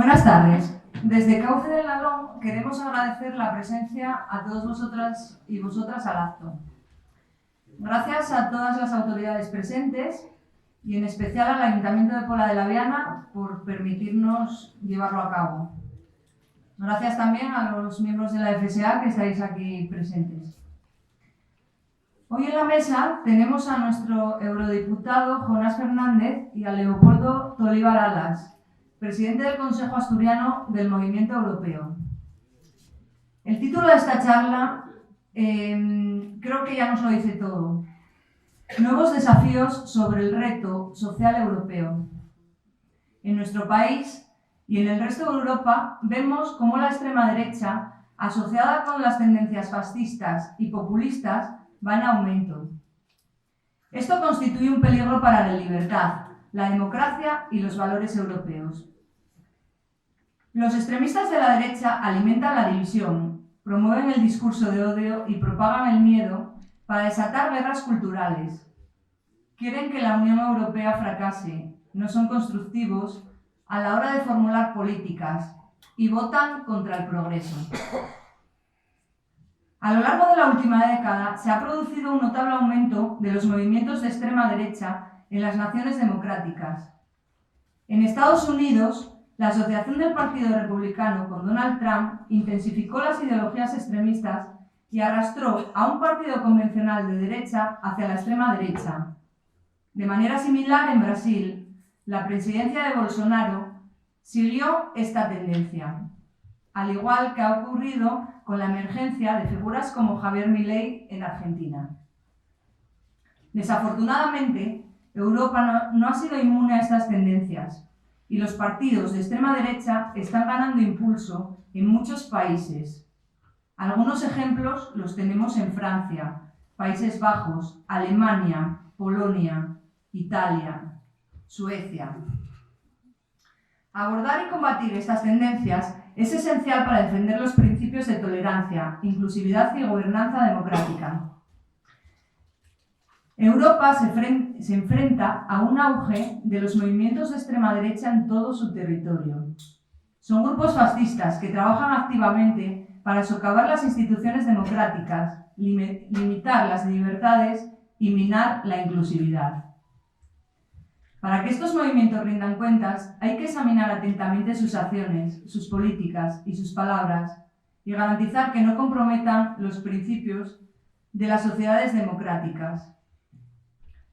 Buenas tardes. Desde Cauce del Nalón queremos agradecer la presencia a todos vosotras y vosotras al acto. Gracias a todas las autoridades presentes y en especial al Ayuntamiento de Pola de la Viana por permitirnos llevarlo a cabo. Gracias también a los miembros de la FSA que estáis aquí presentes. Hoy en la mesa tenemos a nuestro eurodiputado Jonás Fernández y a Leopoldo Tolívar Alas, presidente del Consejo Asturiano del Movimiento Europeo. El título de esta charla creo que ya nos lo dice todo. Nuevos desafíos sobre el reto social europeo. En nuestro país y en el resto de Europa vemos cómo la extrema derecha, asociada con las tendencias fascistas y populistas, va en aumento. Esto constituye un peligro para la libertad, la democracia y los valores europeos. Los extremistas de la derecha alimentan la división, promueven el discurso de odio y propagan el miedo para desatar guerras culturales. Quieren que la Unión Europea fracase, no son constructivos a la hora de formular políticas y votan contra el progreso. A lo largo de la última década se ha producido un notable aumento de los movimientos de extrema derecha en las naciones democráticas. En Estados Unidos, la asociación del Partido Republicano con Donald Trump intensificó las ideologías extremistas y arrastró a un partido convencional de derecha hacia la extrema derecha. De manera similar, en Brasil, la presidencia de Bolsonaro siguió esta tendencia, al igual que ha ocurrido con la emergencia de figuras como Javier Milei en Argentina. Desafortunadamente, Europa no ha sido inmune a estas tendencias y los partidos de extrema derecha están ganando impulso en muchos países. Algunos ejemplos los tenemos en Francia, Países Bajos, Alemania, Polonia, Italia, Suecia. Abordar y combatir estas tendencias es esencial para defender los principios de tolerancia, inclusividad y gobernanza democrática. Europa se enfrenta a un auge de los movimientos de extrema derecha en todo su territorio. Son grupos fascistas que trabajan activamente para socavar las instituciones democráticas, limitar las libertades y minar la inclusividad. Para que estos movimientos rindan cuentas, hay que examinar atentamente sus acciones, sus políticas y sus palabras y garantizar que no comprometan los principios de las sociedades democráticas.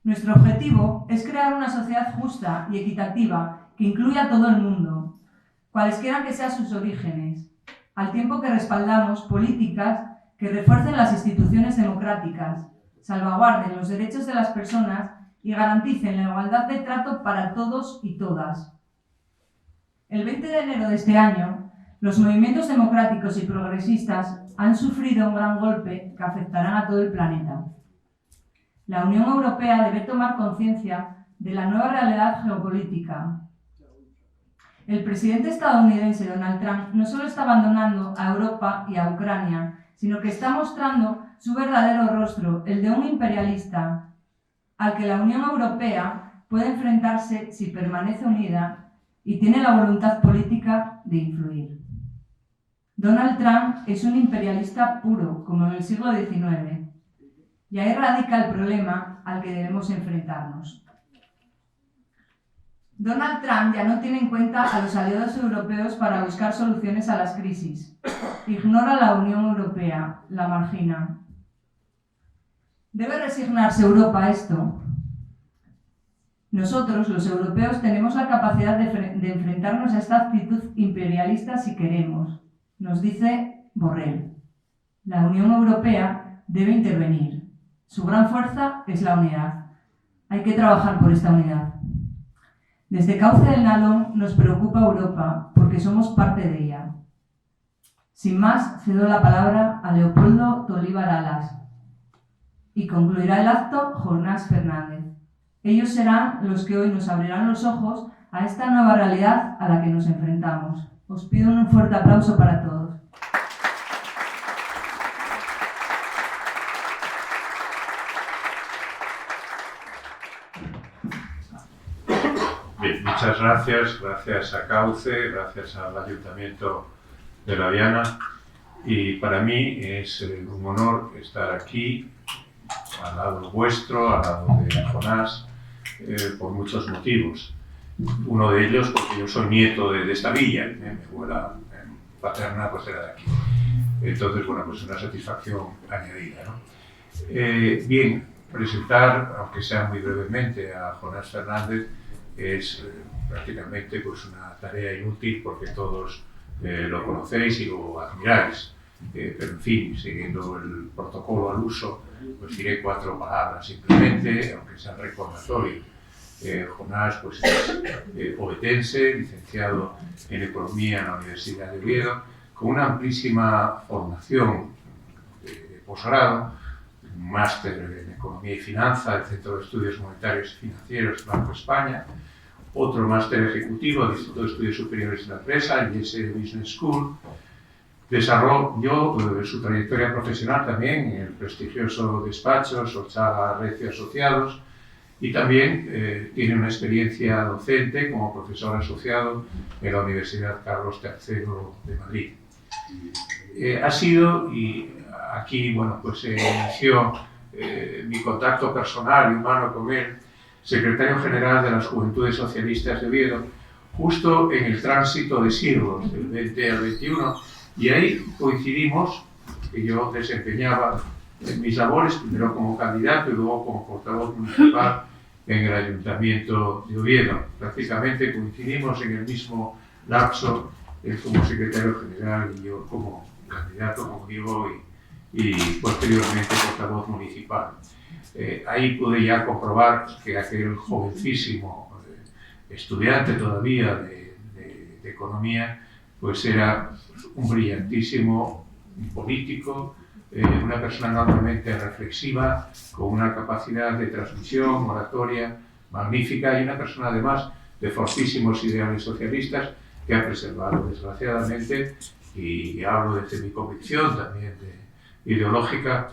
Nuestro objetivo es crear una sociedad justa y equitativa que incluya a todo el mundo, cualesquiera que sean sus orígenes, al tiempo que respaldamos políticas que refuercen las instituciones democráticas, salvaguarden los derechos de las personas y garanticen la igualdad de trato para todos y todas. El 20 de enero de este año, los movimientos democráticos y progresistas han sufrido un gran golpe que afectará a todo el planeta. La Unión Europea debe tomar conciencia de la nueva realidad geopolítica. El presidente estadounidense Donald Trump no solo está abandonando a Europa y a Ucrania, sino que está mostrando su verdadero rostro, el de un imperialista, al que la Unión Europea puede enfrentarse si permanece unida y tiene la voluntad política de influir. Donald Trump es un imperialista puro, como en el siglo XIX, y ahí radica el problema al que debemos enfrentarnos. Donald Trump ya no tiene en cuenta a los aliados europeos para buscar soluciones a las crisis. Ignora a la Unión Europea, la margina. ¿Debe resignarse Europa a esto? Nosotros, los europeos, tenemos la capacidad de enfrentarnos a esta actitud imperialista si queremos, nos dice Borrell. La Unión Europea debe intervenir. Su gran fuerza es la unidad. Hay que trabajar por esta unidad. Desde Cauce del Nalón nos preocupa Europa porque somos parte de ella. Sin más, cedo la palabra a Leopoldo Tolívar Alas y concluirá el acto Jonás Fernández. Ellos serán los que hoy nos abrirán los ojos a esta nueva realidad a la que nos enfrentamos. Os pido un fuerte aplauso para todos. Bien, muchas muchas gracias a Cauce, gracias al Ayuntamiento de La Viana, y para mí es un honor estar aquí al lado vuestro, al lado de Jonás, por muchos motivos. Uno de ellos porque yo soy nieto de esta villa, mi abuela paterna pues era de aquí. Entonces, bueno, pues una satisfacción añadida, ¿no? Bien, presentar, aunque sea muy brevemente, a Jonás Fernández es prácticamente pues una tarea inútil porque todos lo conocéis y lo admiráis. Pero en fin, siguiendo el protocolo al uso, pues diré 4 palabras simplemente, aunque sea recordatorio. Jonás pues, es ovetense, licenciado en Economía en la Universidad de Oviedo, con una amplísima formación de posgrado, un máster en Economía y Finanza del Centro de Estudios Monetarios y Financieros Banco España, otro máster ejecutivo del Instituto de Estudios Superiores de la Empresa, el IESE Business School. Desarrolló su trayectoria profesional también en el prestigioso despacho Solchaga Recio Asociados, y también tiene una experiencia docente como profesor asociado en la Universidad Carlos III de Madrid. Ha sido, y aquí bueno, pues se inició mi contacto personal y humano con él, secretario general de las Juventudes Socialistas de Oviedo, justo en el tránsito de siglos, del 20 al 21, y ahí coincidimos, que yo desempeñaba mis labores, primero como candidato y luego como portavoz municipal en el Ayuntamiento de Oviedo. Prácticamente coincidimos en el mismo lapso, él como secretario general y yo como candidato, como digo, y posteriormente portavoz municipal. Ahí pude ya comprobar que aquel jovencísimo estudiante todavía de Economía, pues era un brillantísimo político, una persona enormemente reflexiva, con una capacidad de transmisión, oratoria magnífica, y una persona además de fortísimos ideales socialistas que ha preservado, desgraciadamente, y hablo desde mi convicción también ideológica,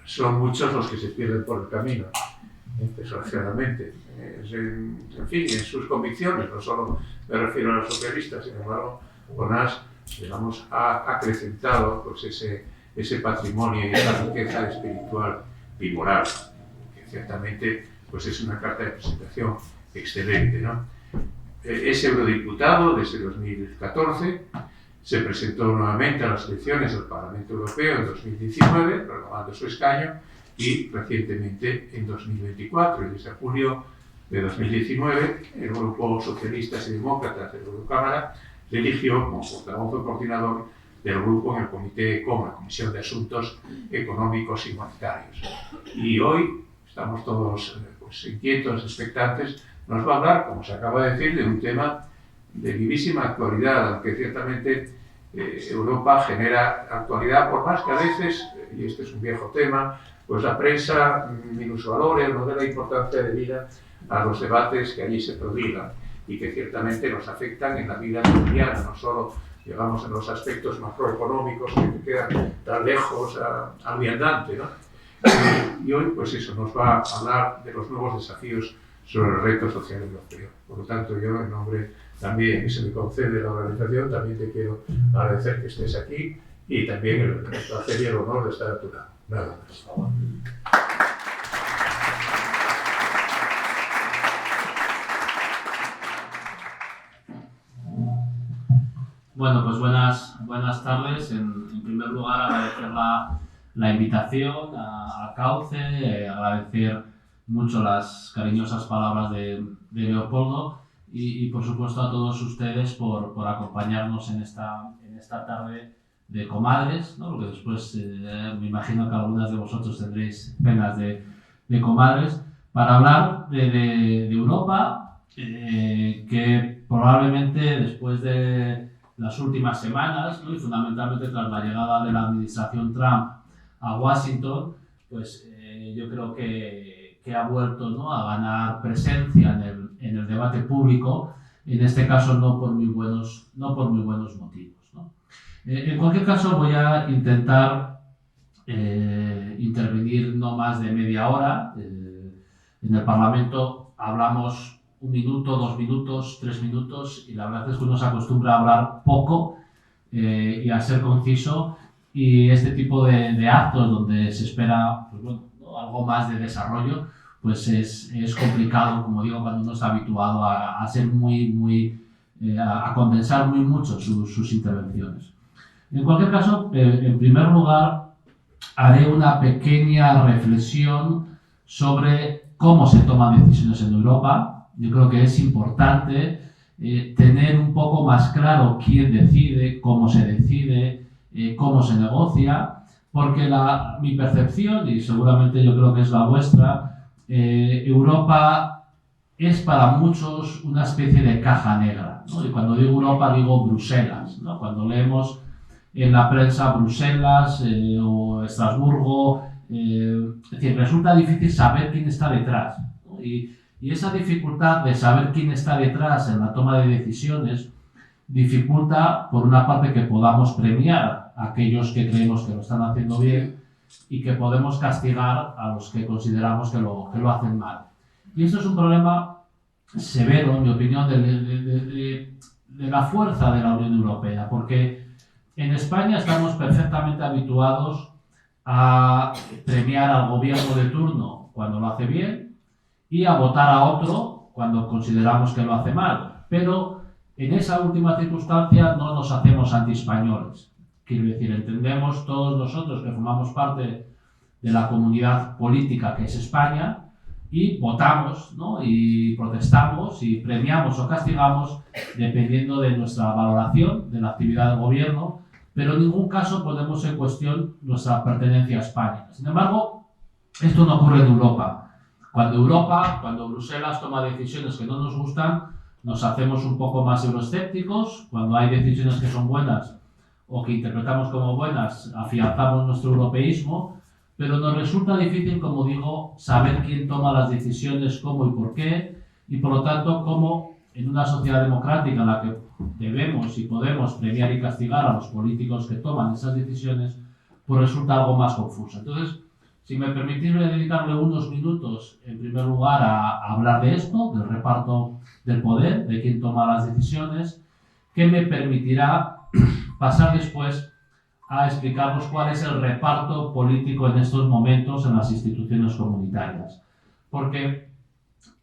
son muchos los que se pierden por el camino, desgraciadamente. En fin, en sus convicciones, no solo me refiero a los socialistas, sin embargo, Jonás, digamos, ha acrecentado pues, ese patrimonio y esa riqueza espiritual y moral, que ciertamente pues, es una carta de presentación excelente, ¿no? Es eurodiputado desde 2014, se presentó nuevamente a las elecciones del Parlamento Europeo en 2019, renovando su escaño, y recientemente en 2024, y desde julio de 2019, el Grupo Socialistas y Demócratas de la Eurocámara le eligió como portavoz o coordinador del grupo en el Comité ECOM, la Comisión de Asuntos Económicos y Monetarios. Y hoy estamos todos pues, inquietos, expectantes. Nos va a hablar, como se acaba de decir, de un tema de vivísima actualidad, aunque ciertamente Europa genera actualidad, por más que a veces, y este es un viejo tema, pues la prensa minusvalore, no dé la importancia debida a los debates que allí se prodigan y que ciertamente nos afectan en la vida cotidiana, no solo digamos en los aspectos macroeconómicos que quedan tan lejos al viandante, ¿no? Y hoy, pues eso, nos va a hablar de los nuevos desafíos sobre el reto social europeo. Por lo tanto, yo, en nombre también, que se me concede la organización, también te quiero agradecer que estés aquí y también el placer y el honor de estar a tu lado. Nada más. Bueno, pues buenas tardes. En primer lugar, agradecer la invitación a Cauce, agradecer mucho las cariñosas palabras de Leopoldo y por supuesto a todos ustedes por acompañarnos en esta tarde de comadres, ¿no? Porque después me imagino que algunas de vosotros tendréis penas de comadres, para hablar de Europa, que probablemente después de las últimas semanas, ¿no? Y fundamentalmente tras la llegada de la administración Trump a Washington, pues yo creo que ha vuelto, ¿no? A ganar presencia en el debate público, en este caso no por muy buenos motivos, ¿no? En cualquier caso voy a intentar intervenir no más de media hora. En el Parlamento hablamos 1 minuto, 2 minutos, 3 minutos, y la verdad es que uno se acostumbra a hablar poco y a ser conciso, y este tipo de actos donde se espera pues bueno, ¿no? algo más de desarrollo, pues es complicado, como digo, cuando uno está habituado a ser a condensar muy mucho sus intervenciones. En cualquier caso, en primer lugar, haré una pequeña reflexión sobre cómo se toman decisiones en Europa. Yo creo que es importante tener un poco más claro quién decide, cómo se decide, cómo se negocia, porque mi percepción, y seguramente yo creo que es la vuestra, Europa es para muchos una especie de caja negra, ¿no? Y cuando digo Europa digo Bruselas, ¿no? Cuando leemos en la prensa Bruselas o Estrasburgo, es decir, resulta difícil saber quién está detrás, ¿no? Y esa dificultad de saber quién está detrás en la toma de decisiones dificulta, por una parte, que podamos premiar a aquellos que creemos que lo están haciendo bien y que podemos castigar a los que consideramos que lo hacen mal. Y esto es un problema severo, en mi opinión, de la fuerza de la Unión Europea, porque en España estamos perfectamente habituados a premiar al gobierno de turno cuando lo hace bien y a votar a otro cuando consideramos que lo hace mal. Pero en esa última circunstancia no nos hacemos anti-españoles. Quiero decir, entendemos todos nosotros que formamos parte de la comunidad política que es España y votamos, ¿no? Y protestamos y premiamos o castigamos dependiendo de nuestra valoración de la actividad del gobierno, pero en ningún caso ponemos en cuestión nuestra pertenencia a España. Sin embargo, esto no ocurre en Europa. Cuando Bruselas toma decisiones que no nos gustan, nos hacemos un poco más euroescépticos. Cuando hay decisiones que son buenas o que interpretamos como buenas, afianzamos nuestro europeísmo, pero nos resulta difícil, como digo, saber quién toma las decisiones, cómo y por qué, y por lo tanto, cómo en una sociedad democrática en la que debemos y podemos premiar y castigar a los políticos que toman esas decisiones, pues resulta algo más confuso. Entonces, si me permitís dedicarle unos minutos, en primer lugar, a hablar de esto, del reparto del poder, de quién toma las decisiones, que me permitirá pasar después a explicaros cuál es el reparto político en estos momentos en las instituciones comunitarias. Porque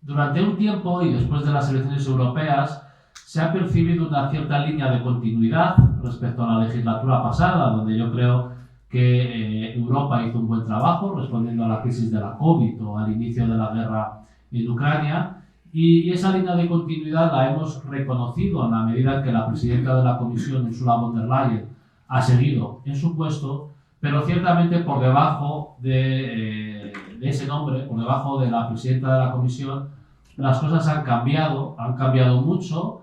durante un tiempo y después de las elecciones europeas se ha percibido una cierta línea de continuidad respecto a la legislatura pasada, donde yo creo que Europa hizo un buen trabajo respondiendo a la crisis de la COVID o al inicio de la guerra en Ucrania, y esa línea de continuidad la hemos reconocido en la medida en que la presidenta de la Comisión, Ursula von der Leyen, ha seguido en su puesto, pero ciertamente por debajo de ese nombre, por debajo de la presidenta de la Comisión, las cosas han cambiado mucho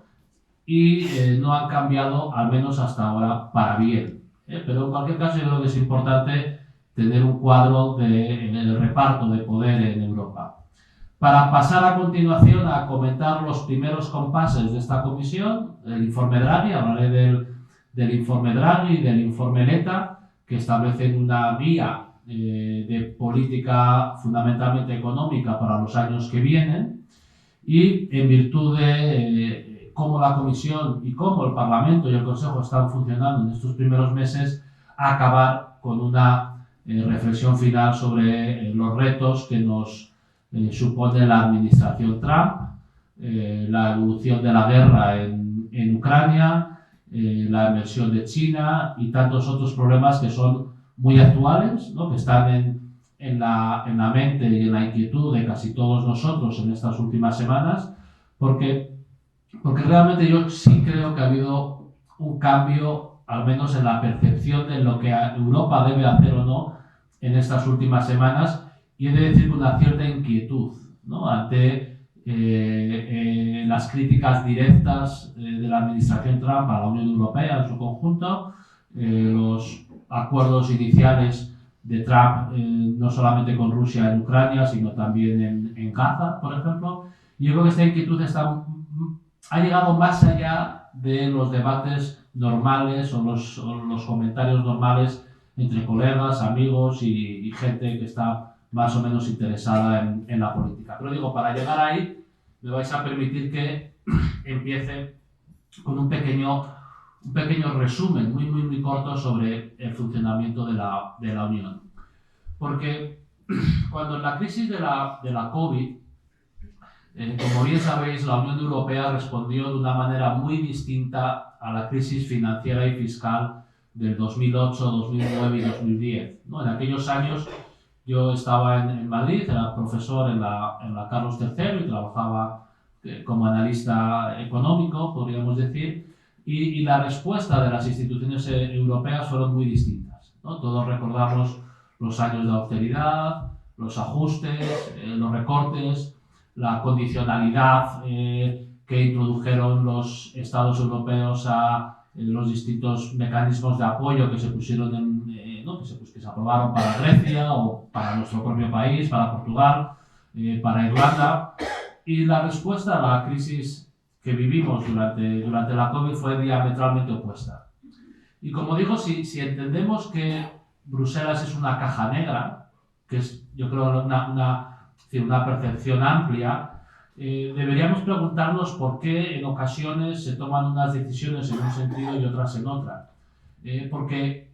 y no han cambiado, al menos hasta ahora, para bien. Pero en cualquier caso yo creo que es importante tener un cuadro del reparto de poder en Europa. Para pasar a continuación a comentar los primeros compases de esta comisión, el informe Draghi, hablaré del informe Draghi y del informe Letta, que establecen una guía de política fundamentalmente económica para los años que vienen, y en virtud de cómo la Comisión y cómo el Parlamento y el Consejo están funcionando en estos primeros meses, acabar con una reflexión final sobre los retos que nos supone la administración Trump, la evolución de la guerra en Ucrania, la emersión de China y tantos otros problemas que son muy actuales, ¿no? Que están en la mente y en la inquietud de casi todos nosotros en estas últimas semanas, porque realmente yo sí creo que ha habido un cambio, al menos en la percepción de lo que Europa debe hacer o no en estas últimas semanas, y he de decir con una cierta inquietud, ¿no? Ante las críticas directas de la administración Trump a la Unión Europea en su conjunto, los acuerdos iniciales de Trump no solamente con Rusia en Ucrania, sino también en Gaza, por ejemplo. Y yo creo que esta inquietud ha llegado más allá de los debates normales o los comentarios normales entre colegas, amigos y gente que está más o menos interesada en la política. Pero digo, para llegar ahí me vais a permitir que empiece con un pequeño resumen muy corto sobre el funcionamiento de la Unión. Porque cuando en la crisis de la COVID, como bien sabéis, la Unión Europea respondió de una manera muy distinta a la crisis financiera y fiscal del 2008, 2009 y 2010, ¿no? En aquellos años yo estaba en Madrid, era profesor en la Carlos III y trabajaba como analista económico, podríamos decir, y la respuesta de las instituciones europeas fueron muy distintas, ¿no? Todos recordamos los años de austeridad, los ajustes, los recortes, la condicionalidad que introdujeron los estados europeos a los distintos mecanismos de apoyo que se pusieron que se aprobaron para Grecia o para nuestro propio país, para Portugal, para Irlanda. Y la respuesta a la crisis que vivimos durante la COVID fue diametralmente opuesta. Y como digo, si entendemos que Bruselas es una caja negra, que es, yo creo, una percepción amplia, deberíamos preguntarnos por qué en ocasiones se toman unas decisiones en un sentido y otras en otra. Porque,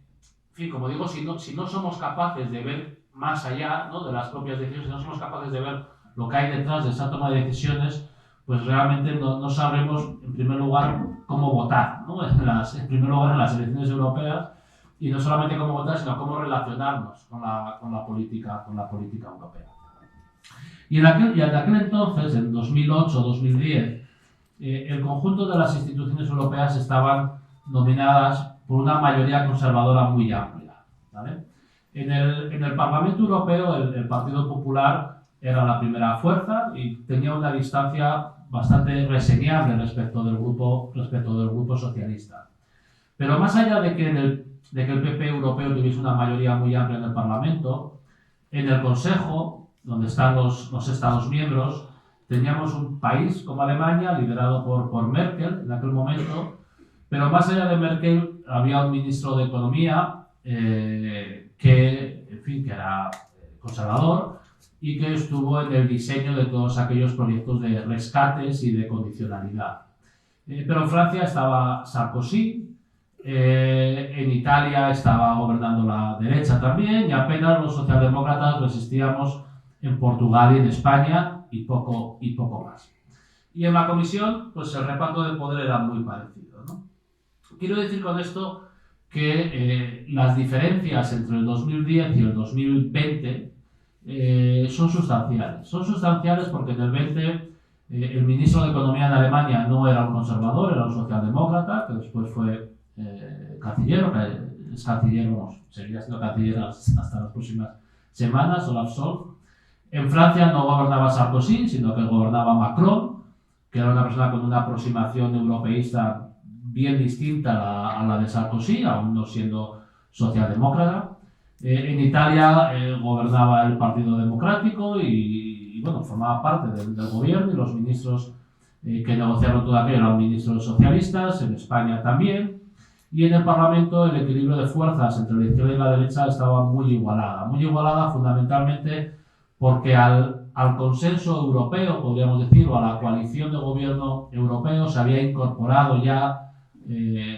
en fin, como digo, si no somos capaces de ver más allá, ¿no?, de las propias decisiones, si no somos capaces de ver lo que hay detrás de esa toma de decisiones, pues realmente no sabremos, en primer lugar, cómo votar, ¿no? En primer lugar, en las elecciones europeas, y no solamente cómo votar, sino cómo relacionarnos con la política europea. Y en aquel entonces, en 2008-2010, el conjunto de las instituciones europeas estaban dominadas por una mayoría conservadora muy amplia, ¿vale? En el Parlamento Europeo, el Partido Popular era la primera fuerza y tenía una distancia bastante reseñable respecto del grupo socialista. Pero más allá de que el PP europeo tuviese una mayoría muy amplia en el Parlamento, en el Consejo, donde están los Estados miembros, teníamos un país como Alemania, liderado por Merkel en aquel momento, pero más allá de Merkel había un ministro de Economía que era conservador y que estuvo en el diseño de todos aquellos proyectos de rescates y de condicionalidad. Pero en Francia estaba Sarkozy, en Italia estaba gobernando la derecha también, y apenas los socialdemócratas resistíamos en Portugal y en España, y poco más. Y en la Comisión, pues el reparto de poder era muy parecido, ¿no? Quiero decir con esto que las diferencias entre el 2010 y el 2020 son sustanciales. Son sustanciales porque en el 20 el ministro de Economía en Alemania no era un conservador, era un socialdemócrata, que después fue canciller, que es canciller, seguirá siendo canciller hasta las próximas semanas, Olaf Scholz. En Francia no gobernaba Sarkozy, sino que gobernaba Macron, que era una persona con una aproximación europeísta bien distinta a la de Sarkozy, aún no siendo socialdemócrata. En Italia gobernaba el Partido Democrático y formaba parte del gobierno, y los ministros que negociaron todo aquello eran ministros socialistas. En España también. Y en el Parlamento el equilibrio de fuerzas entre la izquierda y la derecha estaba muy igualada fundamentalmente porque al consenso europeo, podríamos decir, o a la coalición de gobierno europeo se había incorporado ya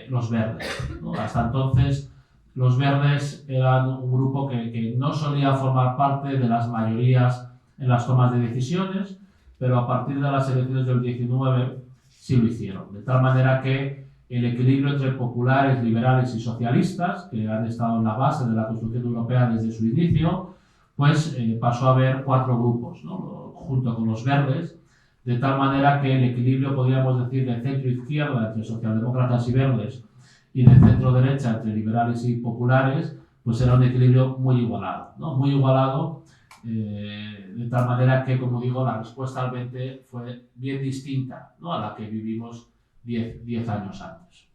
los verdes, ¿no? Hasta entonces los verdes eran un grupo que no solía formar parte de las mayorías en las tomas de decisiones, pero a partir de las elecciones del 19 sí lo hicieron. De tal manera que el equilibrio entre populares, liberales y socialistas, que han estado en la base de la construcción europea desde su inicio, pues pasó a haber 4 grupos, ¿no?, junto con los verdes, de tal manera que el equilibrio, podríamos decir, de centro-izquierda entre socialdemócratas y verdes y de centro-derecha entre liberales y populares, pues era un equilibrio muy igualado, ¿no? Muy igualado, de tal manera que, como digo, la respuesta al 20 fue bien distinta, ¿no?, a la que vivimos 10 años antes.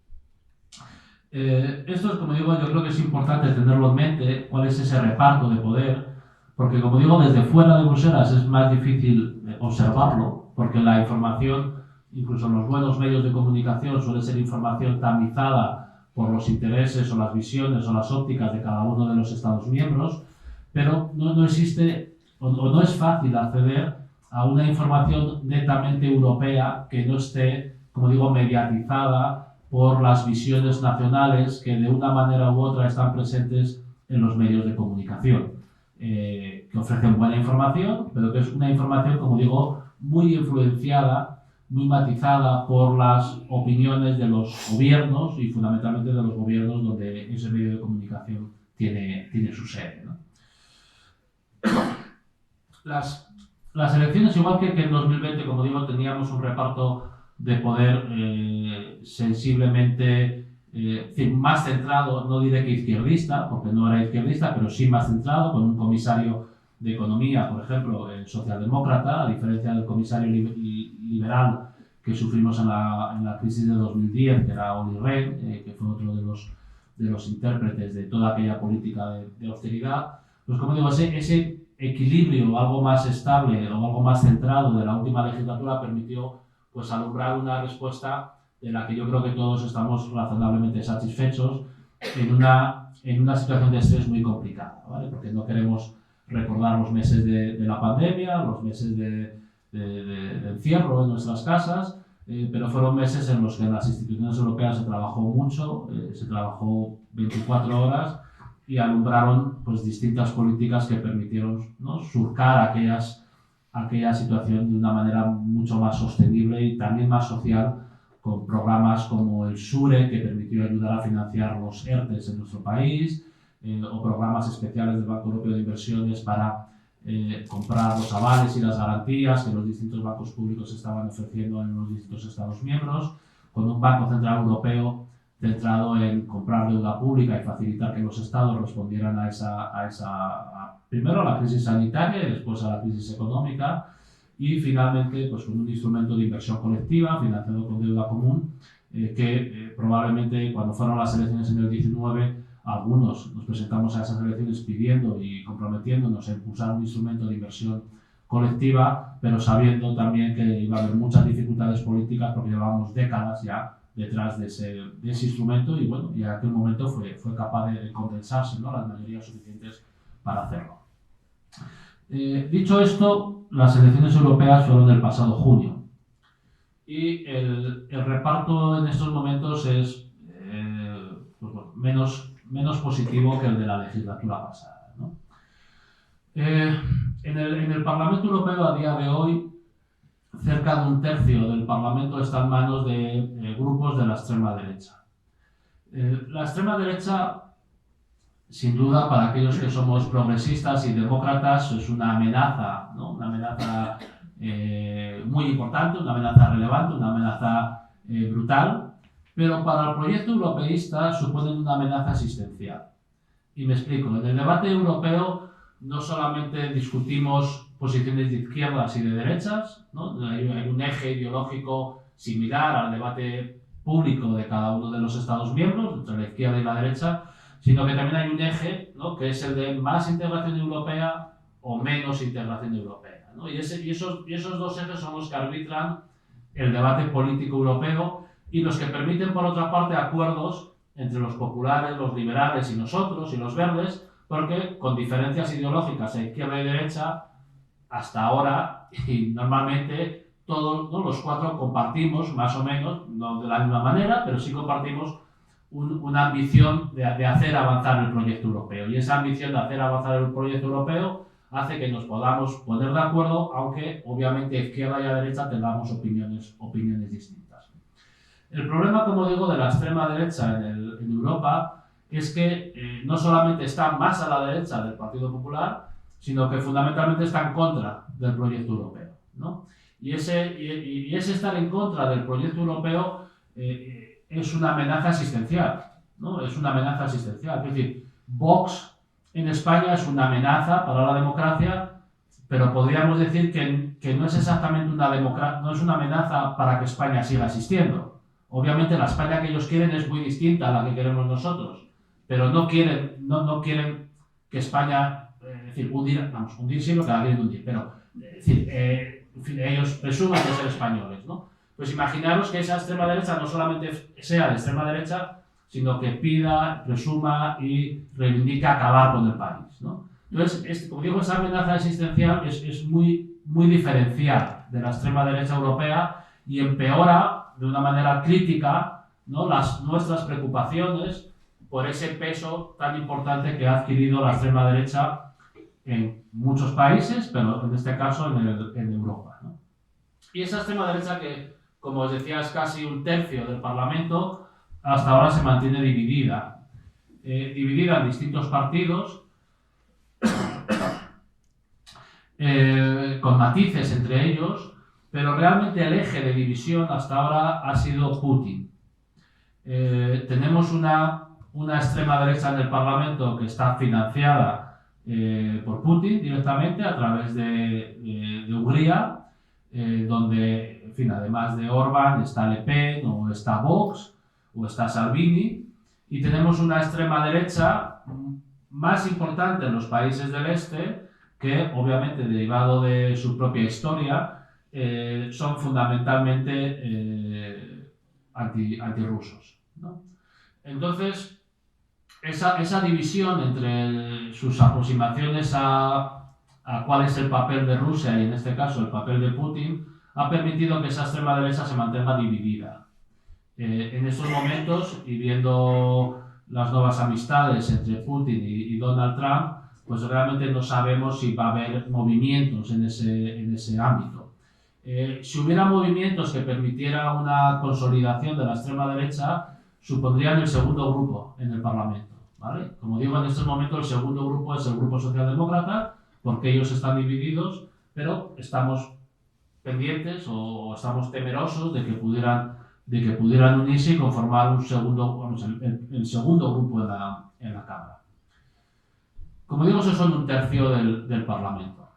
Esto es, como digo, yo creo que es importante tenerlo en mente, cuál es ese reparto de poder, porque, como digo, desde fuera de Bruselas es más difícil observarlo, porque la información, incluso en los buenos medios de comunicación, suele ser información tamizada por los intereses o las visiones o las ópticas de cada uno de los Estados miembros, pero no existe o no es fácil acceder a una información netamente europea que no esté, como digo, mediatizada por las visiones nacionales que de una manera u otra están presentes en los medios de comunicación, que ofrecen buena información, pero que es una información, como digo, muy influenciada, muy matizada por las opiniones de los gobiernos y fundamentalmente de los gobiernos donde ese medio de comunicación tiene su sede, ¿no? Las elecciones, igual que en 2020, como digo, teníamos un reparto de poder sensiblemente más centrado, no diré que izquierdista, porque no era izquierdista, pero sí más centrado, con un comisario de Economía, por ejemplo, socialdemócrata, a diferencia del comisario liberal que sufrimos en la crisis de 2010, que era Olli Rehn, que fue otro de los intérpretes de toda aquella política de austeridad. Pues como digo, ese equilibrio algo más estable o algo más centrado de la última legislatura permitió pues alumbrar una respuesta de la que yo creo que todos estamos razonablemente satisfechos en una situación de estrés muy complicada, ¿vale? Porque no queremos recordar los meses de la pandemia, los meses de encierro en nuestras casas, pero fueron meses en los que en las instituciones europeas se trabajó mucho, se trabajó 24 horas y alumbraron pues, distintas políticas que permitieron, ¿no?, surcar aquella situación de una manera mucho más sostenible y también más social, con programas como el SURE, que permitió ayudar a financiar los ERTEs en nuestro país, o programas especiales del Banco Europeo de Inversiones para comprar los avales y las garantías que los distintos bancos públicos estaban ofreciendo en los distintos Estados miembros, con un Banco Central Europeo centrado en comprar deuda pública y facilitar que los Estados respondieran primero a la crisis sanitaria y después a la crisis económica, y finalmente pues, con un instrumento de inversión colectiva financiado con deuda común, que probablemente cuando fueron las elecciones en el 19, algunos nos presentamos a esas elecciones pidiendo y comprometiéndonos a impulsar un instrumento de inversión colectiva, pero sabiendo también que iba a haber muchas dificultades políticas porque llevábamos décadas ya detrás de ese instrumento y bueno, y en aquel momento fue capaz de condensarse, ¿no?, las mayorías suficientes para hacerlo. Dicho esto, las elecciones europeas fueron del pasado junio y el reparto en estos momentos es pues bueno, menos positivo que el de la legislatura pasada, ¿no? En el Parlamento Europeo a día de hoy, cerca de un tercio del Parlamento está en manos de grupos de la extrema derecha. La extrema derecha, sin duda, para aquellos que somos progresistas y demócratas, es una amenaza, ¿no?, una amenaza muy importante, una amenaza relevante, una amenaza brutal, pero para el proyecto europeísta suponen una amenaza existencial. Y me explico, en el debate europeo no solamente discutimos posiciones de izquierdas y de derechas, ¿no?, hay un eje ideológico similar al debate público de cada uno de los Estados miembros, entre la izquierda y la derecha, sino que también hay un eje, ¿no?, que es el de más integración europea o menos integración europea, ¿no? Y esos dos ejes son los que arbitran el debate político europeo y los que permiten, por otra parte, acuerdos entre los populares, los liberales y nosotros y los verdes, porque con diferencias ideológicas a izquierda y derecha, hasta ahora, y normalmente todos, ¿no?, los cuatro compartimos, más o menos, no de la misma manera, pero sí compartimos una ambición de hacer avanzar el proyecto europeo. Y esa ambición de hacer avanzar el proyecto europeo hace que nos podamos poner de acuerdo, aunque obviamente a izquierda y a derecha tengamos opiniones distintas. El problema, como digo, de la extrema derecha en Europa es que no solamente está más a la derecha del Partido Popular, sino que fundamentalmente está en contra del proyecto europeo, ¿no? Y ese estar en contra del proyecto europeo es una amenaza existencial, ¿no? Es una amenaza existencial. Es decir, Vox en España es una amenaza para la democracia, pero podríamos decir que no es exactamente no es una amenaza para que España siga existiendo. Obviamente la España que ellos quieren es muy distinta a la que queremos nosotros, pero no quieren que España, es decir, hundir sí lo que la quieren hundir, pero es decir, ellos presumen de ser españoles, ¿no? Pues imaginaros que esa extrema derecha no solamente sea de extrema derecha, sino que pida, presuma y reivindica acabar con el país, ¿no? Entonces, como digo, esa amenaza existencial es muy muy diferencial de la extrema derecha europea y empeora de una manera crítica, ¿no?, nuestras preocupaciones por ese peso tan importante que ha adquirido la extrema derecha en muchos países, pero en este caso en Europa, ¿no? Y esa extrema derecha que, como os decía, es casi un tercio del Parlamento, hasta ahora se mantiene dividida. Dividida en distintos partidos, con matices entre ellos, pero realmente el eje de división hasta ahora ha sido Putin. Tenemos una extrema derecha en el Parlamento que está financiada por Putin directamente a través de Hungría, donde, en fin, además de Orbán, está Le Pen, o está Vox, o está Salvini, y tenemos una extrema derecha más importante en los países del este, que obviamente, derivado de su propia historia, son fundamentalmente antirrusos, ¿no? Entonces, esa división entre sus aproximaciones a cuál es el papel de Rusia y, en este caso, el papel de Putin, ha permitido que esa extrema derecha se mantenga dividida. En estos momentos, y viendo las nuevas amistades entre Putin y Donald Trump, pues realmente no sabemos si va a haber movimientos en ese ámbito. Si hubiera movimientos que permitieran una consolidación de la extrema derecha, supondrían el segundo grupo en el Parlamento, ¿vale? Como digo, en estos momentos el segundo grupo es el Grupo Socialdemócrata, porque ellos están divididos, pero estamos pendientes o estamos temerosos de que pudieran unirse y conformar un segundo, vamos, el segundo grupo en la Cámara. Como digo, esos son un tercio del Parlamento.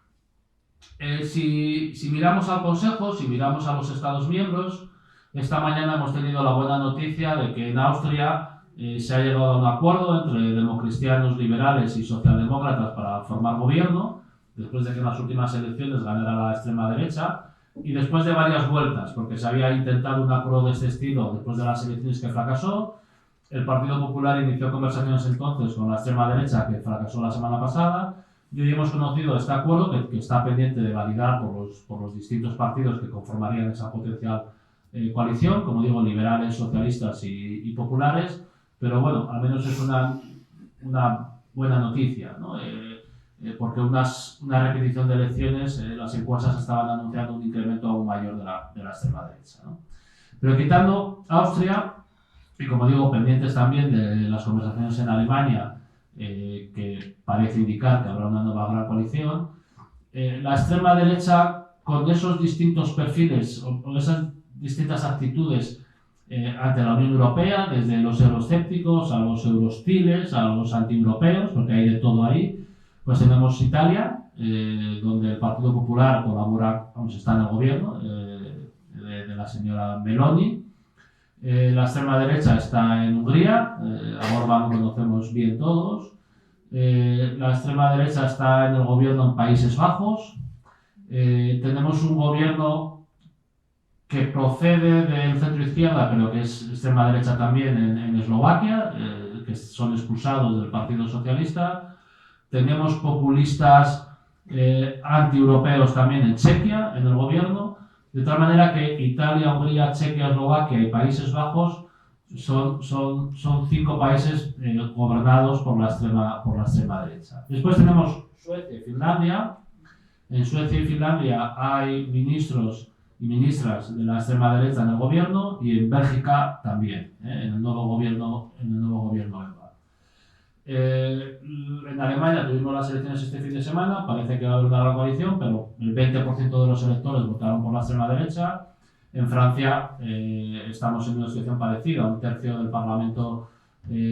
Si miramos al Consejo, si miramos a los Estados miembros, esta mañana hemos tenido la buena noticia de que en Austria se ha llegado a un acuerdo entre democristianos, liberales y socialdemócratas para formar gobierno, después de que en las últimas elecciones ganara la extrema derecha, y después de varias vueltas, porque se había intentado un acuerdo de este estilo después de las elecciones que fracasó. El Partido Popular inició conversaciones entonces con la extrema derecha, que fracasó la semana pasada, y hoy hemos conocido este acuerdo que está pendiente de validar por los distintos partidos que conformarían esa potencial coalición, como digo, liberales, socialistas y populares, pero bueno, al menos es una buena noticia, ¿no? Porque una repetición de elecciones, las encuestas estaban anunciando un incremento aún mayor de la extrema derecha, ¿no? Pero quitando Austria, y como digo, pendientes también de las conversaciones en Alemania, que parece indicar que habrá una nueva gran coalición, la extrema derecha, con esos distintos perfiles o esas distintas actitudes ante la Unión Europea, desde los euroscépticos a los eurohostiles, a los antieuropeos, porque hay de todo ahí, pues tenemos Italia, donde el Partido Popular colabora, está en el gobierno de la señora Meloni. La extrema derecha está en Hungría, a Orbán lo conocemos bien todos. La extrema derecha está en el gobierno en Países Bajos. Tenemos un gobierno que procede del centro izquierda, pero que es extrema derecha también en Eslovaquia, que son expulsados del Partido Socialista. Tenemos populistas anti-europeos también en Chequia, en el gobierno, de tal manera que Italia, Hungría, Chequia, Eslovaquia y Países Bajos son 5 países gobernados por la extrema derecha. Después tenemos Suecia y Finlandia. En Suecia y Finlandia hay ministros y ministras de la extrema derecha en el gobierno, y en Bélgica también, en el nuevo gobierno ELBA. En Alemania tuvimos las elecciones este fin de semana, parece que va a haber una gran coalición, pero el 20% de los electores votaron por la extrema derecha. En Francia estamos en una situación parecida, un tercio del Parlamento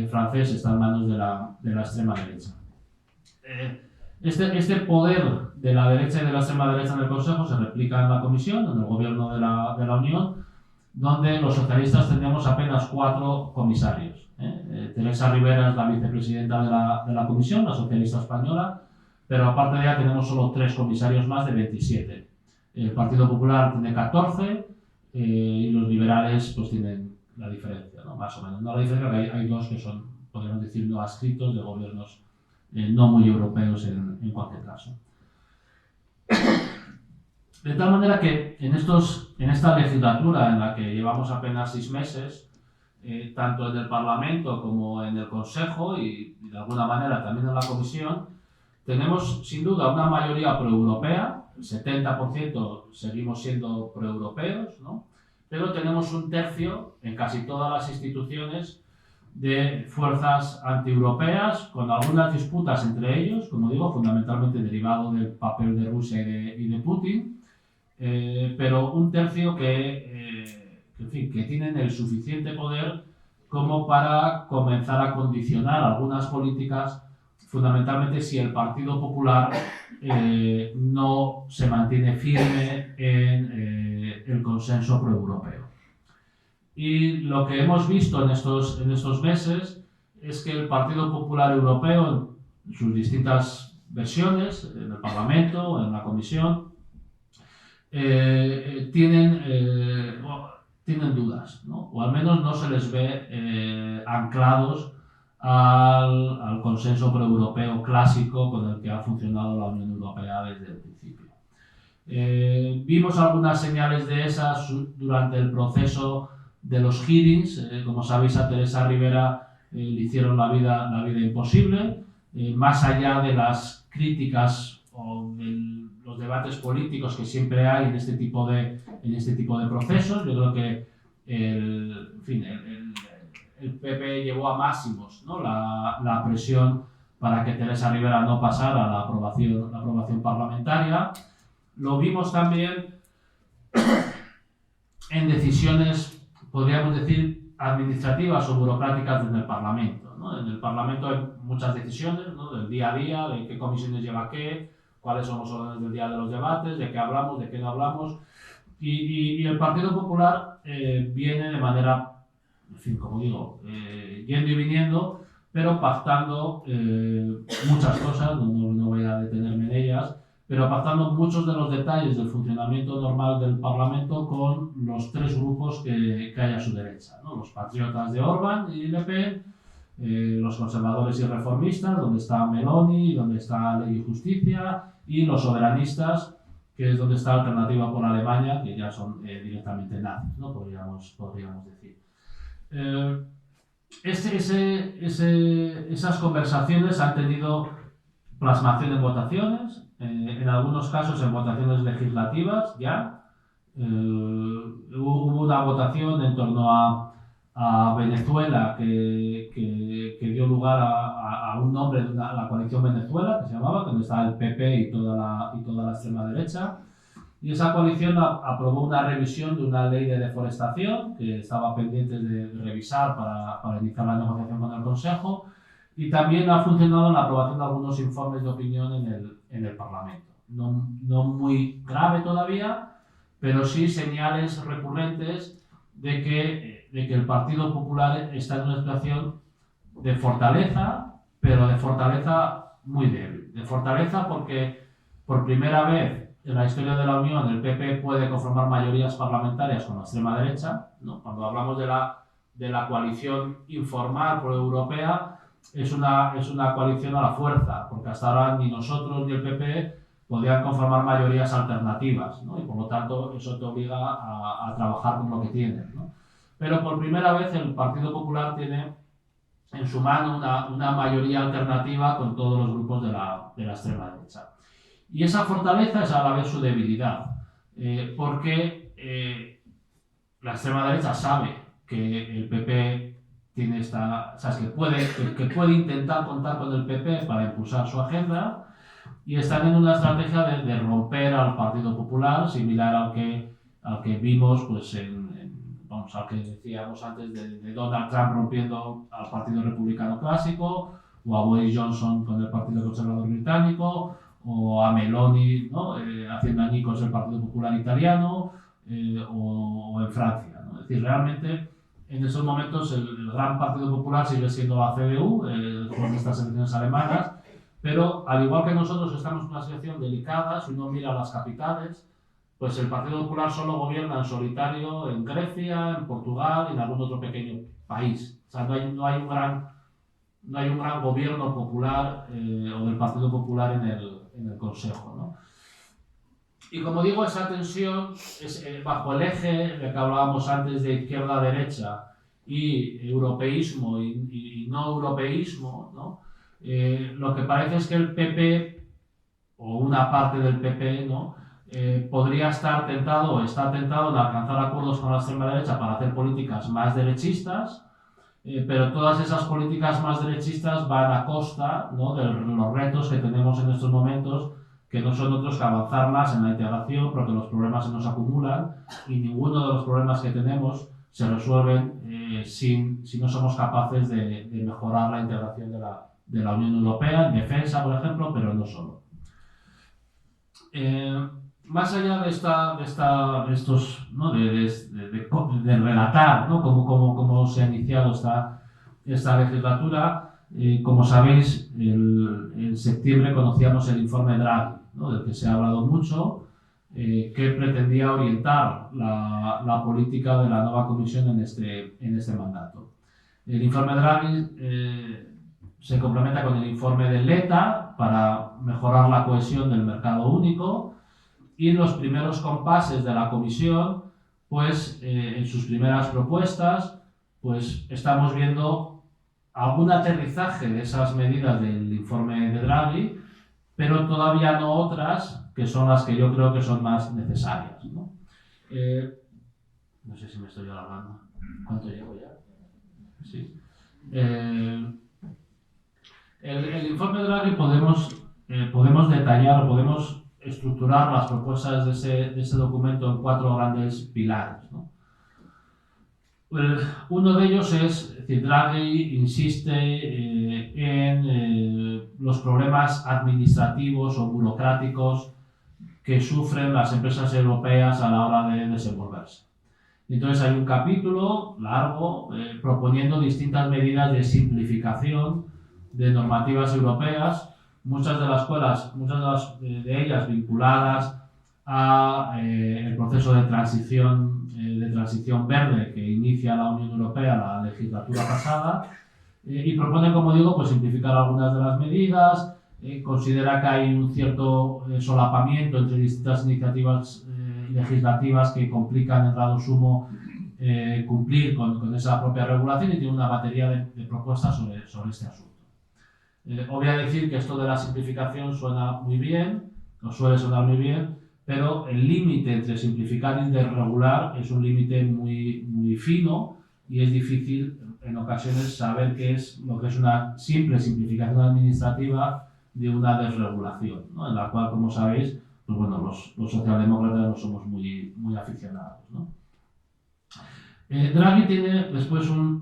francés está en manos de la extrema derecha. Este poder de la derecha y de la extrema derecha en el Consejo se replica en la Comisión, en el Gobierno de la Unión, donde los socialistas tenemos apenas 4 comisarios. Teresa Rivera es la vicepresidenta de la Comisión, la socialista española, pero aparte de ella tenemos solo 3 comisarios más de 27. El Partido Popular tiene 14 y los liberales pues tienen la diferencia, ¿no? Más o menos. No la diferencia, que hay 2 que son, podríamos decir, no adscritos, de gobiernos no muy europeos en cualquier caso. De tal manera que en esta legislatura en la que llevamos apenas 6 meses, tanto en el Parlamento como en el Consejo y de alguna manera también en la Comisión, tenemos sin duda una mayoría proeuropea, el 70% seguimos siendo proeuropeos, ¿no? Pero tenemos un tercio en casi todas las instituciones de fuerzas antieuropeas, con algunas disputas entre ellos, como digo, fundamentalmente derivado del papel de Rusia y de Putin, pero un tercio en fin, que tienen el suficiente poder como para comenzar a condicionar algunas políticas, fundamentalmente si el Partido Popular no se mantiene firme en el consenso proeuropeo. Y lo que hemos visto en estos meses es que el Partido Popular Europeo, en sus distintas versiones, en el Parlamento, en la Comisión, tienen dudas, ¿no? O al menos no se les ve anclados al consenso proeuropeo clásico con el que ha funcionado la Unión Europea desde el principio. Vimos algunas señales de esas durante el proceso de los hearings. Como sabéis, a Teresa Rivera le hicieron la vida imposible, más allá de las críticas o de los debates políticos que siempre hay en este tipo de procesos. Yo creo que el PP llevó a máximos, ¿no?, la presión para que Teresa Rivera no pasara la aprobación parlamentaria. Lo vimos también en decisiones, podríamos decir, administrativas o burocráticas en el Parlamento, ¿no? En el Parlamento hay muchas decisiones, ¿no?, del día a día, de qué comisiones lleva qué, cuáles son los órdenes del día de los debates, de qué hablamos, de qué no hablamos. Y el Partido Popular viene de manera, en fin, como digo, yendo y viniendo, pero pactando muchas cosas, no voy a detenerme en ellas, pero pactando muchos de los detalles del funcionamiento normal del Parlamento con los 3 grupos que hay a su derecha, ¿no? Los patriotas de Orbán y Le Pen, los conservadores y reformistas, donde está Meloni, donde está Ley y Justicia, y los soberanistas, que es donde está Alternativa por Alemania, que ya son directamente nazis, ¿no?, podríamos decir. Esas conversaciones han tenido plasmación en votaciones, en algunos casos en votaciones legislativas ya. Hubo una votación en torno a Venezuela que dio lugar a un nombre de la coalición Venezuela, que se llamaba, donde estaba el PP y toda la extrema derecha. Y esa coalición aprobó una revisión de una ley de deforestación que estaba pendiente de revisar para iniciar la negociación con el Consejo, y también ha funcionado en la aprobación de algunos informes de opinión en el Parlamento. No muy grave todavía, pero sí señales recurrentes de que el Partido Popular está en una situación de fortaleza, pero de fortaleza muy débil. De fortaleza porque por primera vez en la historia de la Unión el PP puede conformar mayorías parlamentarias con la extrema derecha, ¿no? Cuando hablamos de la coalición informal proeuropea, es una coalición a la fuerza, porque hasta ahora ni nosotros ni el PP podían conformar mayorías alternativas, ¿no? Y por lo tanto eso te obliga a trabajar con lo que tienes, ¿no? Pero por primera vez el Partido Popular tiene en su mano una mayoría alternativa con todos los grupos de la extrema derecha. Y esa fortaleza es a la vez su debilidad, porque la extrema derecha sabe que el PP tiene que puede intentar contar con el PP para impulsar su agenda, y están en una estrategia de romper al Partido Popular, similar al que vimos pues al que decíamos antes de Donald Trump rompiendo al Partido Republicano Clásico, o a Boris Johnson con el Partido Conservador Británico, o a Meloni, ¿no?, haciendo añicos el Partido Popular Italiano, o en Francia, ¿no? Es decir, realmente en esos momentos el gran Partido Popular sigue siendo la CDU, con estas elecciones alemanas, pero al igual que nosotros estamos en una situación delicada, si uno mira las capitales, pues el Partido Popular solo gobierna en solitario en Grecia, en Portugal y en algún otro pequeño país. O sea, no hay un gran gobierno popular o del Partido Popular en el Consejo, ¿no? Y como digo, esa tensión es bajo el eje de que hablábamos antes de izquierda-derecha y europeísmo y no europeísmo, ¿no? Lo que parece es que el PP, o una parte del PP, ¿no? Podría estar tentado o está tentado en alcanzar acuerdos con la extrema derecha para hacer políticas más derechistas, pero todas esas políticas más derechistas van a costa, ¿no? De los retos que tenemos en estos momentos, que no son otros que avanzar más en la integración, porque los problemas se nos acumulan y ninguno de los problemas que tenemos se resuelven si no somos capaces de mejorar la integración de la Unión Europea, en defensa, por ejemplo, pero no solo. Más allá de estos, ¿no? de relatar, ¿no? cómo se ha iniciado esta legislatura, como sabéis, en septiembre conocíamos el informe Draghi, ¿no? Del que se ha hablado mucho, que pretendía orientar la política de la nueva Comisión en este mandato. El informe Draghi se complementa con el informe de Letta para mejorar la cohesión del mercado único, y en los primeros compases de la Comisión, pues en sus primeras propuestas, pues estamos viendo algún aterrizaje de esas medidas del informe de Draghi, pero todavía no otras, que son las que yo creo que son más necesarias, ¿no? No sé si me estoy alargando. ¿Cuánto llevo ya? Sí. El informe de Draghi podemos detallar o podemos estructurar las propuestas de ese documento en 4 grandes pilares, ¿no? Uno de ellos es decir, Draghi insiste en los problemas administrativos o burocráticos que sufren las empresas europeas a la hora de desenvolverse. Entonces hay un capítulo largo proponiendo distintas medidas de simplificación de normativas europeas, muchas de ellas vinculadas a el proceso de transición verde que inicia la Unión Europea la legislatura pasada, y propone, como digo, pues simplificar algunas de las medidas. Considera que hay un cierto solapamiento entre distintas iniciativas legislativas que complican en grado sumo cumplir con esa propia regulación, y tiene una batería de propuestas sobre este asunto. Os voy a decir que esto de la simplificación suena muy bien, o suele sonar muy bien, pero el límite entre simplificar y desregular es un límite muy, muy fino, y es difícil en ocasiones saber qué es lo que es una simple simplificación administrativa de una desregulación, ¿no? En la cual, como sabéis, pues bueno, los socialdemócratas no somos muy, muy aficionados, ¿no? Draghi tiene después un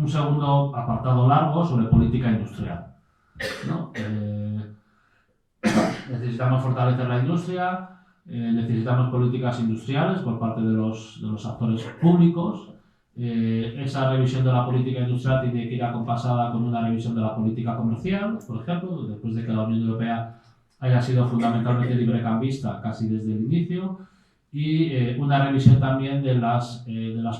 segundo apartado largo sobre política industrial, ¿no? Necesitamos fortalecer la industria, necesitamos políticas industriales por parte de los actores públicos. Esa revisión de la política industrial tiene que ir acompasada con una revisión de la política comercial, por ejemplo, después de que la Unión Europea haya sido fundamentalmente librecambista casi desde el inicio, y una revisión también de las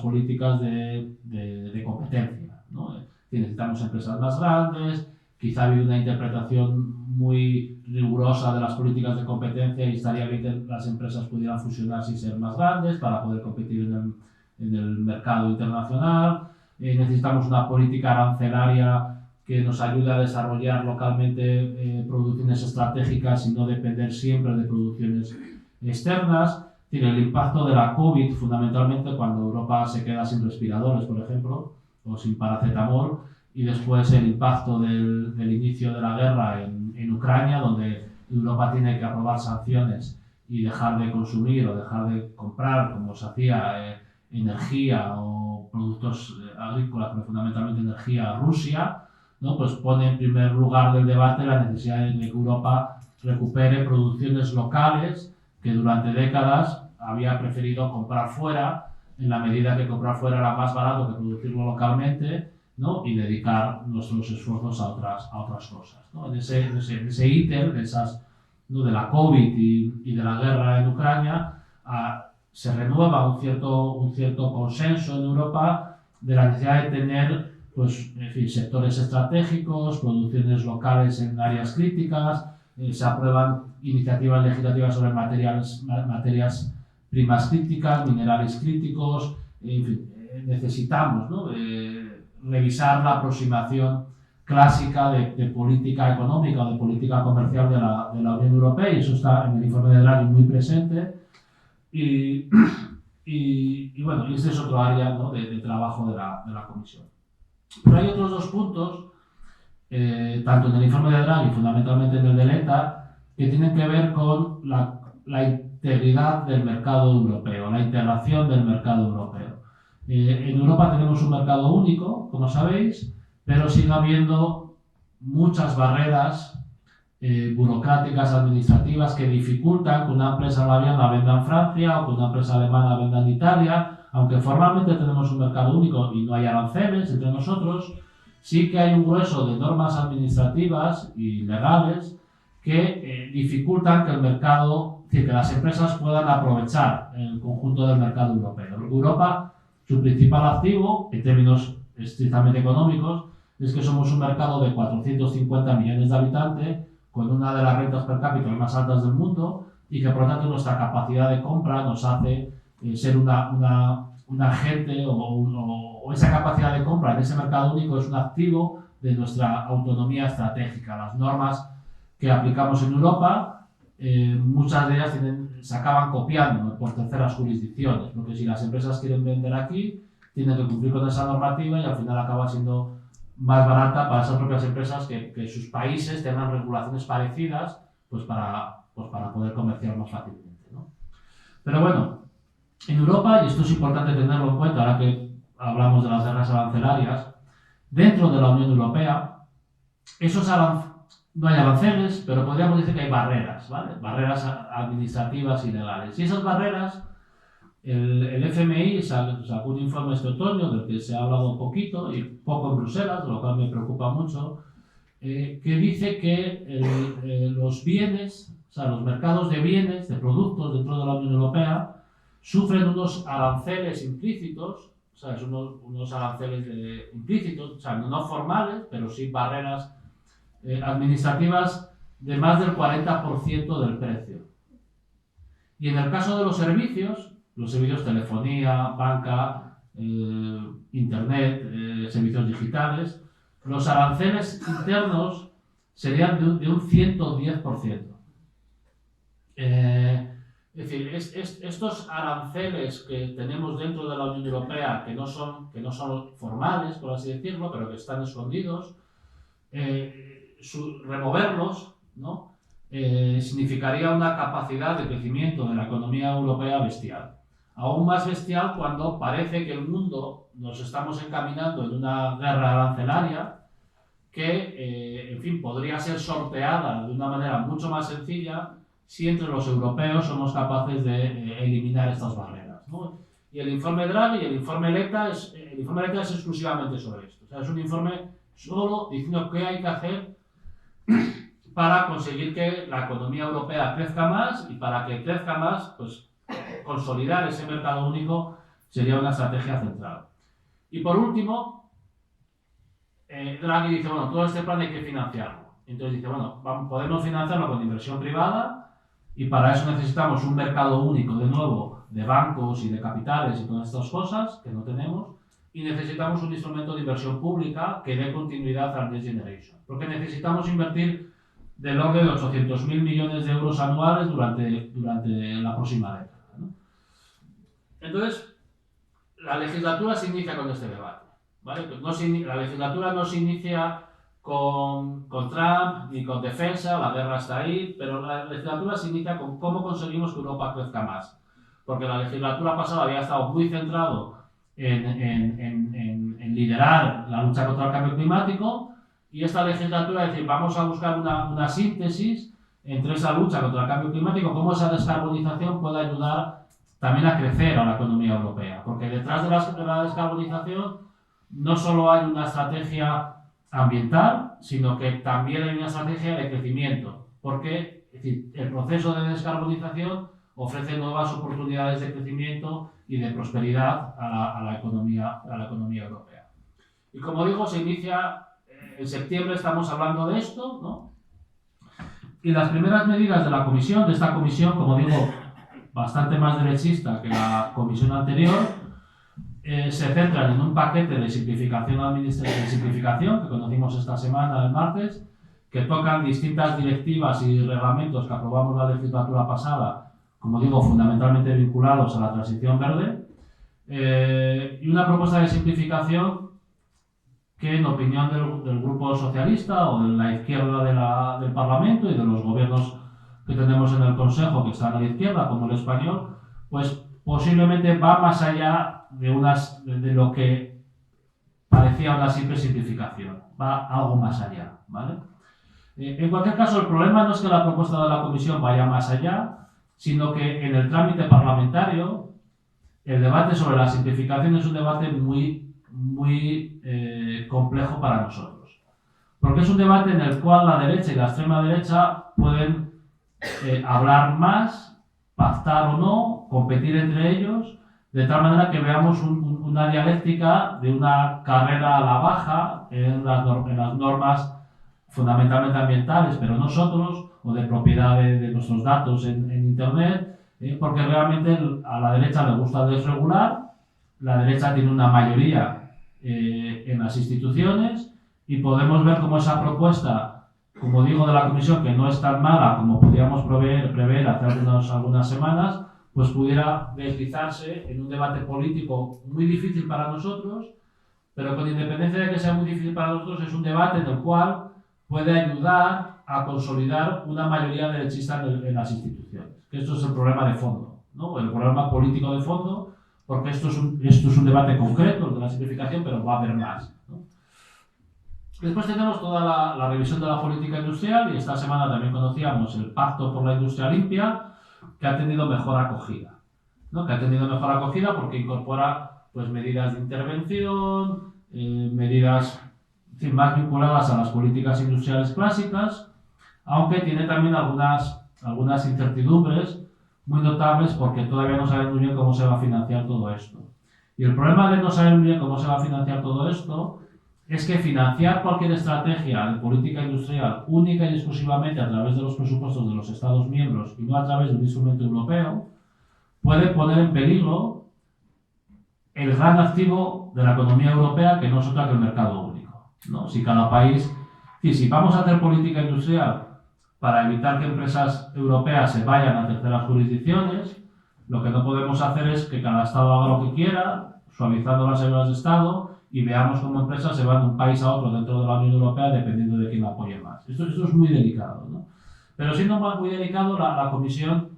políticas de competencia, ¿no? Necesitamos empresas más grandes. Quizá ha habido una interpretación muy rigurosa de las políticas de competencia y estaría bien que las empresas pudieran fusionarse y ser más grandes para poder competir en el mercado internacional. Necesitamos una política arancelaria que nos ayude a desarrollar localmente producciones estratégicas y no depender siempre de producciones externas. Tiene el impacto de la COVID, fundamentalmente cuando Europa se queda sin respiradores, por ejemplo, o sin paracetamol, y después el impacto del inicio de la guerra en Ucrania, donde Europa tiene que aprobar sanciones y dejar de consumir o dejar de comprar, como se hacía, energía o productos agrícolas, pero fundamentalmente energía a Rusia, ¿no? Pues pone en primer lugar del debate la necesidad de que Europa recupere producciones locales que durante décadas había preferido comprar fuera, en la medida que comprar fuera era más barato que producirlo localmente, ¿no? Y dedicar nuestros esfuerzos a otras cosas, ¿no? En ese ítem ¿no? de la COVID y de la guerra en Ucrania, se renueva un cierto consenso en Europa de la necesidad de tener, pues, en fin, sectores estratégicos, producciones locales en áreas críticas, se aprueban iniciativas legislativas sobre materias primas críticas, minerales críticos, en fin, necesitamos, ¿no?, revisar la aproximación clásica de política económica o de política comercial de la Unión Europea, y eso está en el informe de Draghi muy presente. Y bueno, este es otro área, ¿no?, de trabajo de la Comisión. Pero hay otros dos puntos, tanto en el informe de Draghi, fundamentalmente en el de Letta, que tienen que ver con la integridad del mercado europeo, la integración del mercado europeo. En Europa tenemos un mercado único, como sabéis, pero sigue habiendo muchas barreras burocráticas, administrativas, que dificultan que una empresa laviana venda en Francia o que una empresa alemana venda en Italia. Aunque formalmente tenemos un mercado único y no hay aranceles entre nosotros, sí que hay un grueso de normas administrativas y legales que dificultan que el mercado, es decir, que las empresas puedan aprovechar el conjunto del mercado europeo. Europa, su principal activo, en términos estrictamente económicos, es que somos un mercado de 450 millones de habitantes, con una de las rentas per cápita más altas del mundo, y que por lo tanto nuestra capacidad de compra nos hace ser un agente, o esa capacidad de compra en ese mercado único es un activo de nuestra autonomía estratégica. Las normas que aplicamos en Europa, muchas de ellas se acaban copiando por terceras jurisdicciones, porque si las empresas quieren vender aquí, tienen que cumplir con esa normativa y al final acaba siendo más barata para esas propias empresas que sus países tengan regulaciones parecidas, pues para poder comerciar más fácilmente, ¿no? Pero bueno, en Europa, y esto es importante tenerlo en cuenta ahora que hablamos de las guerras arancelarias, dentro de la Unión Europea, no hay aranceles, pero podríamos decir que hay barreras, ¿vale? Barreras administrativas y legales. Y esas barreras, el FMI sacó un informe este otoño del que se ha hablado un poquito y poco en Bruselas, lo cual me preocupa mucho, que dice que los bienes, o sea, los mercados de bienes, de productos dentro de la Unión Europea, sufren unos aranceles implícitos, o sea, unos aranceles implícitos, o sea, no formales, pero sí barreras administrativas de más del 40% del precio. Y en el caso de los servicios telefonía, banca, internet, servicios digitales, los aranceles internos serían de un 110%. Es decir, estos aranceles que tenemos dentro de la Unión Europea, que no son formales, por así decirlo, pero que están escondidos, removerlos, ¿no?, significaría una capacidad de crecimiento de la economía europea bestial. Aún más bestial cuando parece que el mundo nos estamos encaminando en una guerra arancelaria que, en fin, podría ser sorteada de una manera mucho más sencilla si entre los europeos somos capaces de eliminar estas barreras, ¿no? Y el informe Draghi y el informe Letta es exclusivamente sobre esto. O sea, es un informe solo diciendo qué hay que hacer para conseguir que la economía europea crezca más, y para que crezca más, pues consolidar ese mercado único sería una estrategia central. Y por último, Draghi dice, bueno, todo este plan hay que financiarlo. Entonces dice, bueno, podemos financiarlo con inversión privada, y para eso necesitamos un mercado único, de nuevo, de bancos y de capitales y todas estas cosas que no tenemos, y necesitamos un instrumento de inversión pública que dé continuidad al Next Generation, porque necesitamos invertir del orden de 800.000 millones de euros anuales durante la próxima década, ¿no? Entonces, la legislatura se inicia con este debate, ¿vale? La legislatura no se inicia con Trump ni con defensa, la guerra está ahí, pero la legislatura se inicia con cómo conseguimos que Europa crezca más, porque la legislatura pasada había estado muy centrado en liderar la lucha contra el cambio climático, y esta legislatura es decir, vamos a buscar una síntesis entre esa lucha contra el cambio climático, cómo esa descarbonización puede ayudar también a crecer a la economía europea, porque detrás de la descarbonización no solo hay una estrategia ambiental, sino que también hay una estrategia de crecimiento, porque es decir, el proceso de descarbonización ofrece nuevas oportunidades de crecimiento y de prosperidad a la economía europea. Y como digo, se inicia en septiembre, estamos hablando de esto, ¿no? Y las primeras medidas de esta comisión, como digo, bastante más derechista que la comisión anterior, se centran en un paquete de simplificación que conocimos esta semana, el martes, que tocan distintas directivas y reglamentos que aprobamos la legislatura pasada, como digo, fundamentalmente vinculados a la transición verde, y una propuesta de simplificación que, en opinión del Grupo Socialista o de la izquierda del Parlamento y de los gobiernos que tenemos en el Consejo, que están a la izquierda, como el español, pues posiblemente va más allá de lo que parecía una simple simplificación, va algo más allá, ¿vale? En cualquier caso, el problema no es que la propuesta de la Comisión vaya más allá, sino que en el trámite parlamentario el debate sobre la simplificación es un debate muy complejo para nosotros, porque es un debate en el cual la derecha y la extrema derecha pueden hablar más, pactar o no, competir entre ellos, de tal manera que veamos una dialéctica de una carrera a la baja en las normas fundamentalmente ambientales, pero nosotros, o de propiedad de nuestros datos en Internet, porque realmente a la derecha le gusta desregular, la derecha tiene una mayoría en las instituciones y podemos ver cómo esa propuesta, como digo, de la Comisión, que no es tan mala como podíamos prever hace algunas semanas, pues pudiera deslizarse en un debate político muy difícil para nosotros, pero con independencia de que sea muy difícil para nosotros, es un debate en el cual puede ayudar a consolidar una mayoría derechista en las instituciones. Que esto es el problema de fondo, ¿no? El problema político de fondo, porque esto es un debate concreto, el de la simplificación, pero va a haber más, ¿no? Después tenemos toda la revisión de la política industrial, y esta semana también conocíamos el Pacto por la Industria Limpia, que ha tenido mejor acogida, ¿no? Que ha tenido mejor acogida porque incorpora pues, medidas de intervención, medidas más vinculadas a las políticas industriales clásicas, aunque tiene también algunas incertidumbres muy notables porque todavía no saben muy bien cómo se va a financiar todo esto. Y el problema de no saber muy bien cómo se va a financiar todo esto es que financiar cualquier estrategia de política industrial única y exclusivamente a través de los presupuestos de los Estados miembros y no a través de un instrumento europeo puede poner en peligro el gran activo de la economía europea, que no es otra que el mercado único, ¿no? Si cada país, si vamos a hacer política industrial para evitar que empresas europeas se vayan a terceras jurisdicciones, lo que no podemos hacer es que cada Estado haga lo que quiera, suavizando las ayudas de Estado, y veamos cómo empresas se van de un país a otro dentro de la Unión Europea dependiendo de quién la apoye más. Esto es muy delicado, ¿no? Pero siendo muy delicado, la Comisión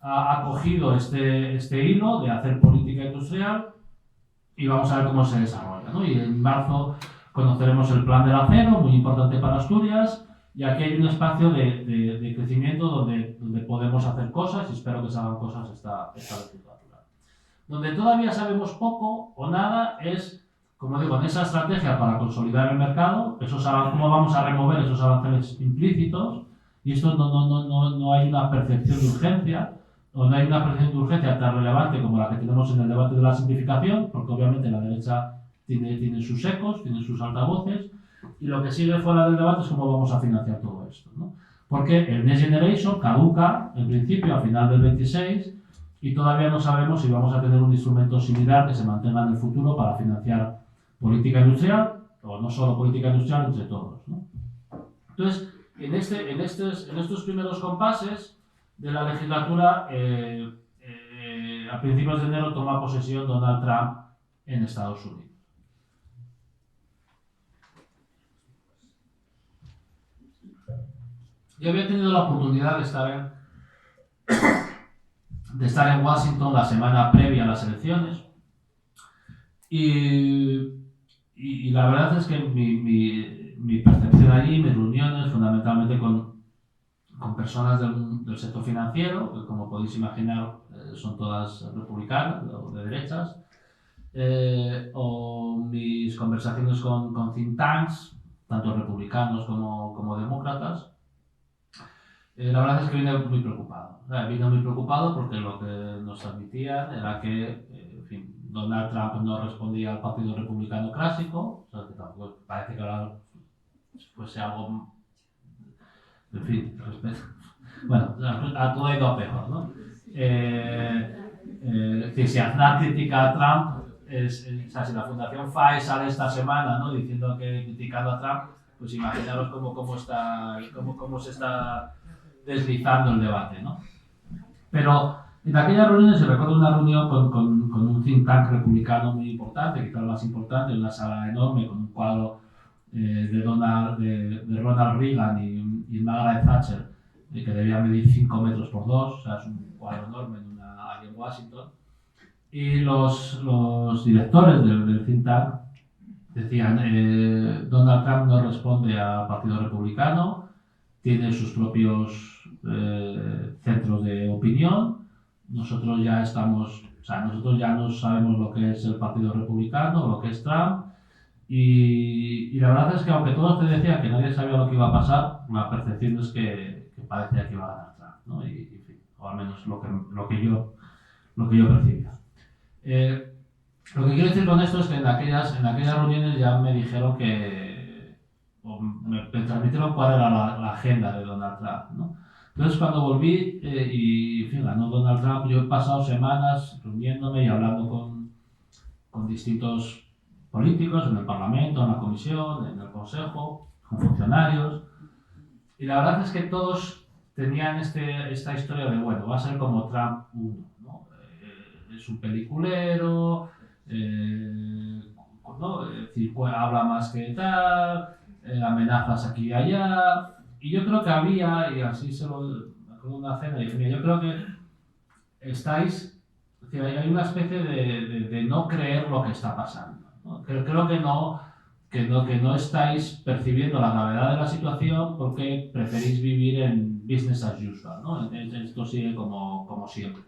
ha cogido este hilo de hacer política industrial y vamos a ver cómo se desarrolla, ¿no? Y en marzo conoceremos el plan del acero, muy importante para Asturias, y aquí hay un espacio de crecimiento donde podemos hacer cosas y espero que se hagan cosas esta legislatura. Donde todavía sabemos poco o nada es, como digo, en esa estrategia para consolidar el mercado, cómo vamos a remover esos aranceles implícitos, y esto no hay una percepción de urgencia, o no hay una percepción de urgencia tan relevante como la que tenemos en el debate de la simplificación, porque obviamente la derecha tiene sus ecos, tiene sus altavoces, y lo que sigue fuera del debate es cómo vamos a financiar todo esto, ¿no? Porque el Next Generation caduca, en principio, a final del 26, y todavía no sabemos si vamos a tener un instrumento similar que se mantenga en el futuro para financiar política industrial, o no solo política industrial, entre todos, ¿no? Entonces, en estos primeros compases de la legislatura, a principios de enero toma posesión Donald Trump en Estados Unidos. Yo había tenido la oportunidad de estar en Washington la semana previa a las elecciones y la verdad es que mi percepción allí, mis reuniones, fundamentalmente con personas del sector financiero, que como podéis imaginar son todas republicanas o de derechas, o mis conversaciones con think tanks, tanto republicanos como demócratas, la verdad es que vine muy preocupado. Vine muy preocupado porque lo que nos admitían era que, en fin, Donald Trump no respondía al Partido Republicano clásico, o sea, que tampoco parece que ahora fuese algo En fin, respeto. Bueno, a todo ha ido a peor, ¿no? Si Aznar critica a Trump, o sea, si la Fundación FAE sale esta semana, ¿no?, diciendo que criticando a Trump, pues imaginaros cómo se está deslizando el debate, ¿no? Pero en aquellas reuniones, recuerdo una reunión con un think tank republicano muy importante, quizás el más importante, en una sala enorme con un cuadro de Ronald Reagan y Margaret Thatcher, que debía medir 5 metros por 2, o sea, es un cuadro enorme ahí en Washington. Y los directores del think tank decían, Donald Trump no responde al Partido Republicano, tiene sus propios centros de opinión, nosotros ya no sabemos lo que es el Partido Republicano, lo que es Trump, y la verdad es que aunque todos te decían que nadie sabía lo que iba a pasar, la percepción es que parecía que iba a ganar Trump, ¿no? Y en fin, o al menos lo que yo percibía. Lo que quiero decir con esto es que en aquellas reuniones ya me dijeron me transmitieron cuál era la agenda de Donald Trump, ¿no? Entonces cuando volví y en fin, ganó Donald Trump, yo he pasado semanas reuniéndome y hablando con distintos políticos en el Parlamento, en la Comisión, en el Consejo, con funcionarios, y la verdad es que todos tenían esta historia de, bueno, va a ser como Trump 1, ¿no? Es un peliculero, ¿no? Es decir, habla más que tal, amenazas aquí y allá, y yo creo que había, y así se lo con una cena, y dije, mira, yo creo que estáis, es decir, hay una especie de no creer lo que está pasando, ¿no? Creo que no estáis percibiendo la gravedad de la situación porque preferís vivir en business as usual, ¿no? Esto sigue como siempre.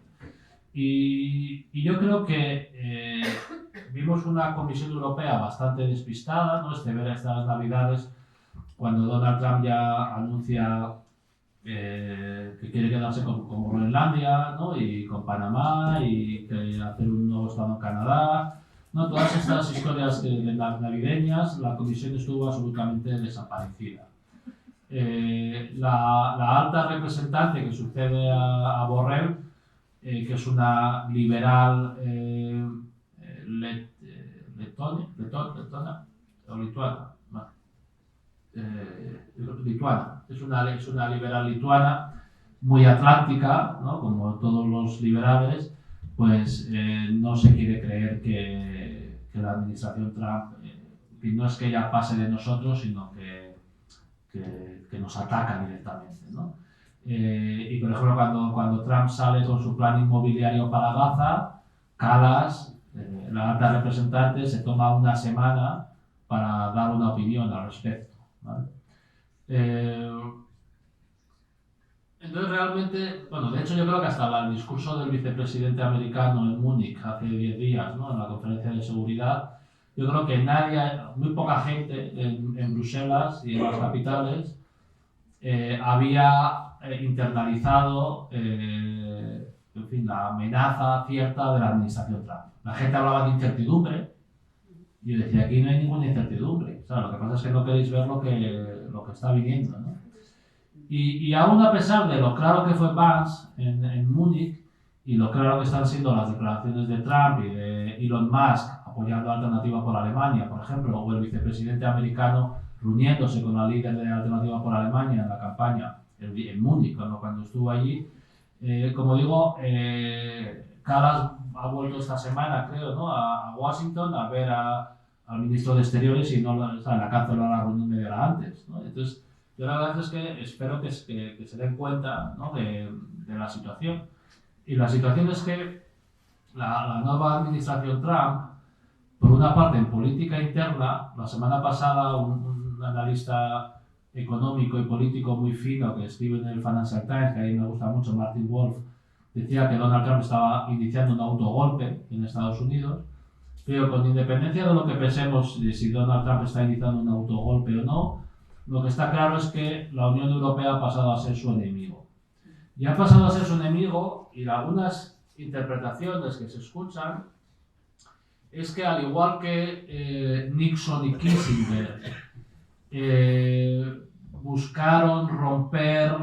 Y yo creo que vimos una Comisión Europea bastante despistada, ¿no? Estas Navidades, cuando Donald Trump ya anuncia que quiere quedarse con Groenlandia, ¿no? Y con Panamá, y que hacer un nuevo estado en Canadá, ¿no? Todas estas historias navideñas, la Comisión estuvo absolutamente desaparecida. La alta representante que sucede a Borrell, que es una liberal letona o lituana, lituana, es una liberal lituana muy atlántica, ¿no? Como todos los liberales, pues no se quiere creer que la administración Trump, no es que ella pase de nosotros, sino que nos ataca directamente, ¿no? Y por ejemplo, cuando Trump sale con su plan inmobiliario para Gaza, Kallas, la alta representante, se toma una semana para dar una opinión al respecto, ¿vale? Entonces realmente, bueno, de hecho yo creo que hasta el discurso del vicepresidente americano en Múnich hace 10 días, ¿no?, en la conferencia de seguridad, yo creo que muy poca gente en Bruselas y en las capitales había internalizado en fin, la amenaza cierta de la administración Trump. La gente hablaba de incertidumbre y yo decía, aquí no hay ninguna incertidumbre. O sea, lo que pasa es que no queréis ver lo que está viniendo, ¿no? Y aún a pesar de lo claro que fue Vance en Múnich y lo claro que están siendo las declaraciones de Trump y de Elon Musk apoyando Alternativa por Alemania, por ejemplo, o el vicepresidente americano reuniéndose con la líder de Alternativa por Alemania en la campaña en Múnich, cuando estuvo allí, como digo, Kallas ha vuelto esta semana, creo, ¿no?, a Washington a ver al ministro de Exteriores y la canceló la reunión media hora antes, ¿no? Entonces, yo la verdad es que espero que se den cuenta, ¿no?, de la situación. Y la situación es que la nueva administración Trump, por una parte en política interna, la semana pasada un analista económico y político muy fino que escribe en el Financial Times, que a mí me gusta mucho, Martin Wolf, decía que Donald Trump estaba iniciando un autogolpe en Estados Unidos, pero con independencia de lo que pensemos de si Donald Trump está iniciando un autogolpe o no, lo que está claro es que la Unión Europea ha pasado a ser su enemigo. Y ha pasado a ser su enemigo, y algunas interpretaciones que se escuchan es que, al igual que Nixon y Kissinger buscaron romper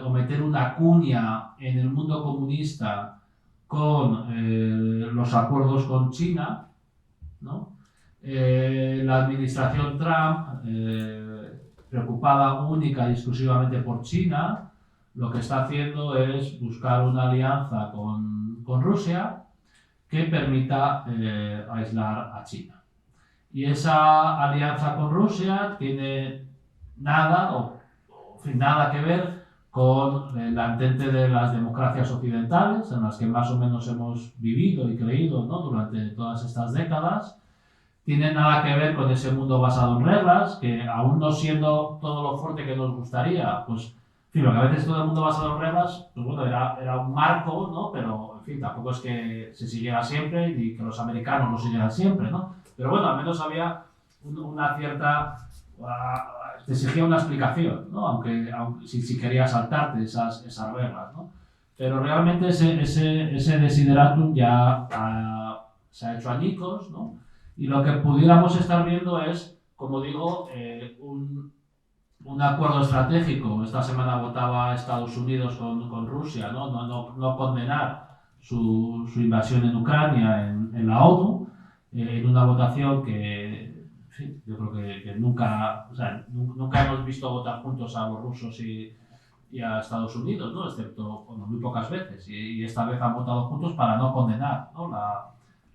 o meter una cuña en el mundo comunista con los acuerdos con China, ¿no? La administración Trump, preocupada única y exclusivamente por China, lo que está haciendo es buscar una alianza con Rusia que permita aislar a China. Y esa alianza con Rusia tiene nada que ver con la entente de las democracias occidentales, en las que más o menos hemos vivido y creído, ¿no?, durante todas estas décadas. Tiene nada que ver con ese mundo basado en reglas, que aún no siendo todo lo fuerte que nos gustaría, pues, en fin, lo que a veces todo el mundo basado en reglas, pues bueno, era un marco, ¿no? Pero, en fin, tampoco es que se siguiera siempre ni que los americanos lo siguieran siempre, ¿no? Pero bueno, al menos había una cierta... te exigía una explicación, ¿no? Aunque si querías saltarte esas reglas, ¿no? Pero realmente ese desideratum ya se ha hecho añicos, ¿no? Y lo que pudiéramos estar viendo es, como digo, un acuerdo estratégico. Esta semana votaba Estados Unidos con Rusia, ¿no? No condenar su invasión en Ucrania en la ONU, en una votación que, en fin, yo creo que nunca hemos visto votar juntos a los rusos y a Estados Unidos, ¿no? Excepto, bueno, muy pocas veces. Y esta vez han votado juntos para no condenar, ¿no?,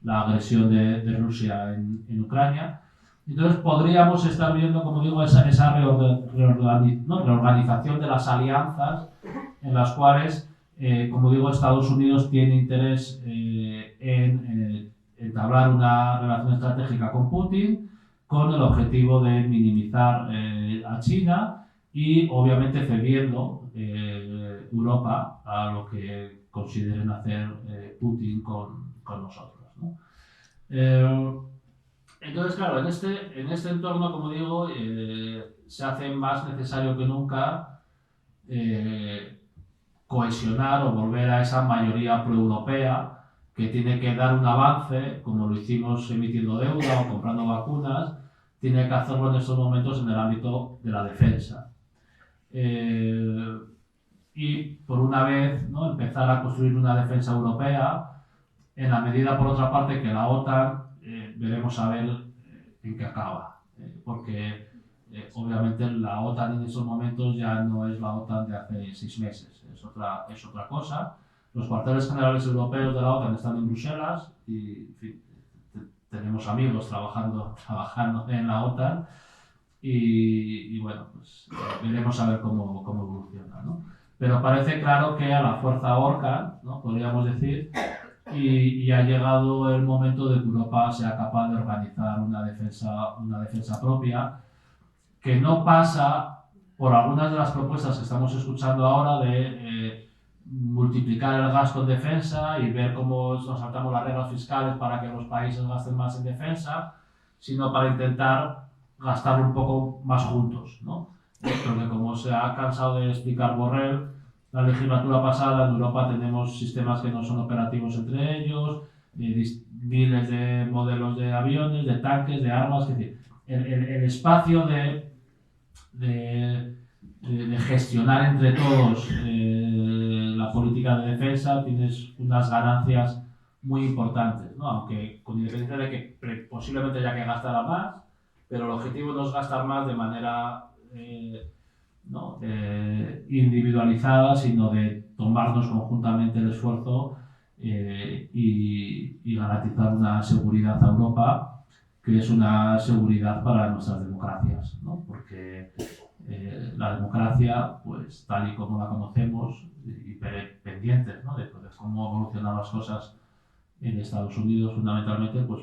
la agresión de Rusia en Ucrania. Entonces podríamos estar viendo, como digo, esa reorganización de las alianzas en las cuales, como digo, Estados Unidos tiene interés en entablar una relación estratégica con Putin con el objetivo de minimizar a China y, obviamente, cediendo Europa a lo que consideren hacer Putin con nosotros, ¿no? Entonces, claro, en este entorno, como digo, se hace más necesario que nunca cohesionar o volver a esa mayoría proeuropea que tiene que dar un avance, como lo hicimos emitiendo deuda o comprando vacunas, tiene que hacerlo en estos momentos en el ámbito de la defensa. Y por una vez, ¿no?, empezar a construir una defensa europea, en la medida, por otra parte, que la OTAN, veremos a ver en qué acaba, porque obviamente la OTAN en estos momentos ya no es la OTAN de hace 6 meses, es otra cosa. Los cuarteles generales europeos de la OTAN están en Bruselas y, en fin, tenemos amigos trabajando en la OTAN y bueno, pues veremos a ver cómo evoluciona, ¿no? Pero parece claro que a la fuerza ahorcan, ¿no?, podríamos decir, y ha llegado el momento de que Europa sea capaz de organizar una defensa propia, que no pasa por algunas de las propuestas que estamos escuchando ahora de multiplicar el gasto en defensa y ver cómo nos saltamos las reglas fiscales para que los países gasten más en defensa, sino para intentar gastar un poco más juntos, ¿no? Porque, como se ha cansado de explicar Borrell, la legislatura pasada en Europa tenemos sistemas que no son operativos entre ellos, miles de modelos de aviones, de tanques, de armas. Es decir, el espacio de gestionar entre todos la política de defensa tienes unas ganancias muy importantes, ¿no? Aunque con independencia de que posiblemente haya que gastar más, pero el objetivo no es gastar más de manera individualizada, sino de tomarnos conjuntamente el esfuerzo y garantizar una seguridad a Europa, que es una seguridad para nuestras democracias, ¿no? Porque la democracia, pues tal y como la conocemos, y pendientes, ¿no?, de cómo evolucionan las cosas en Estados Unidos fundamentalmente, pues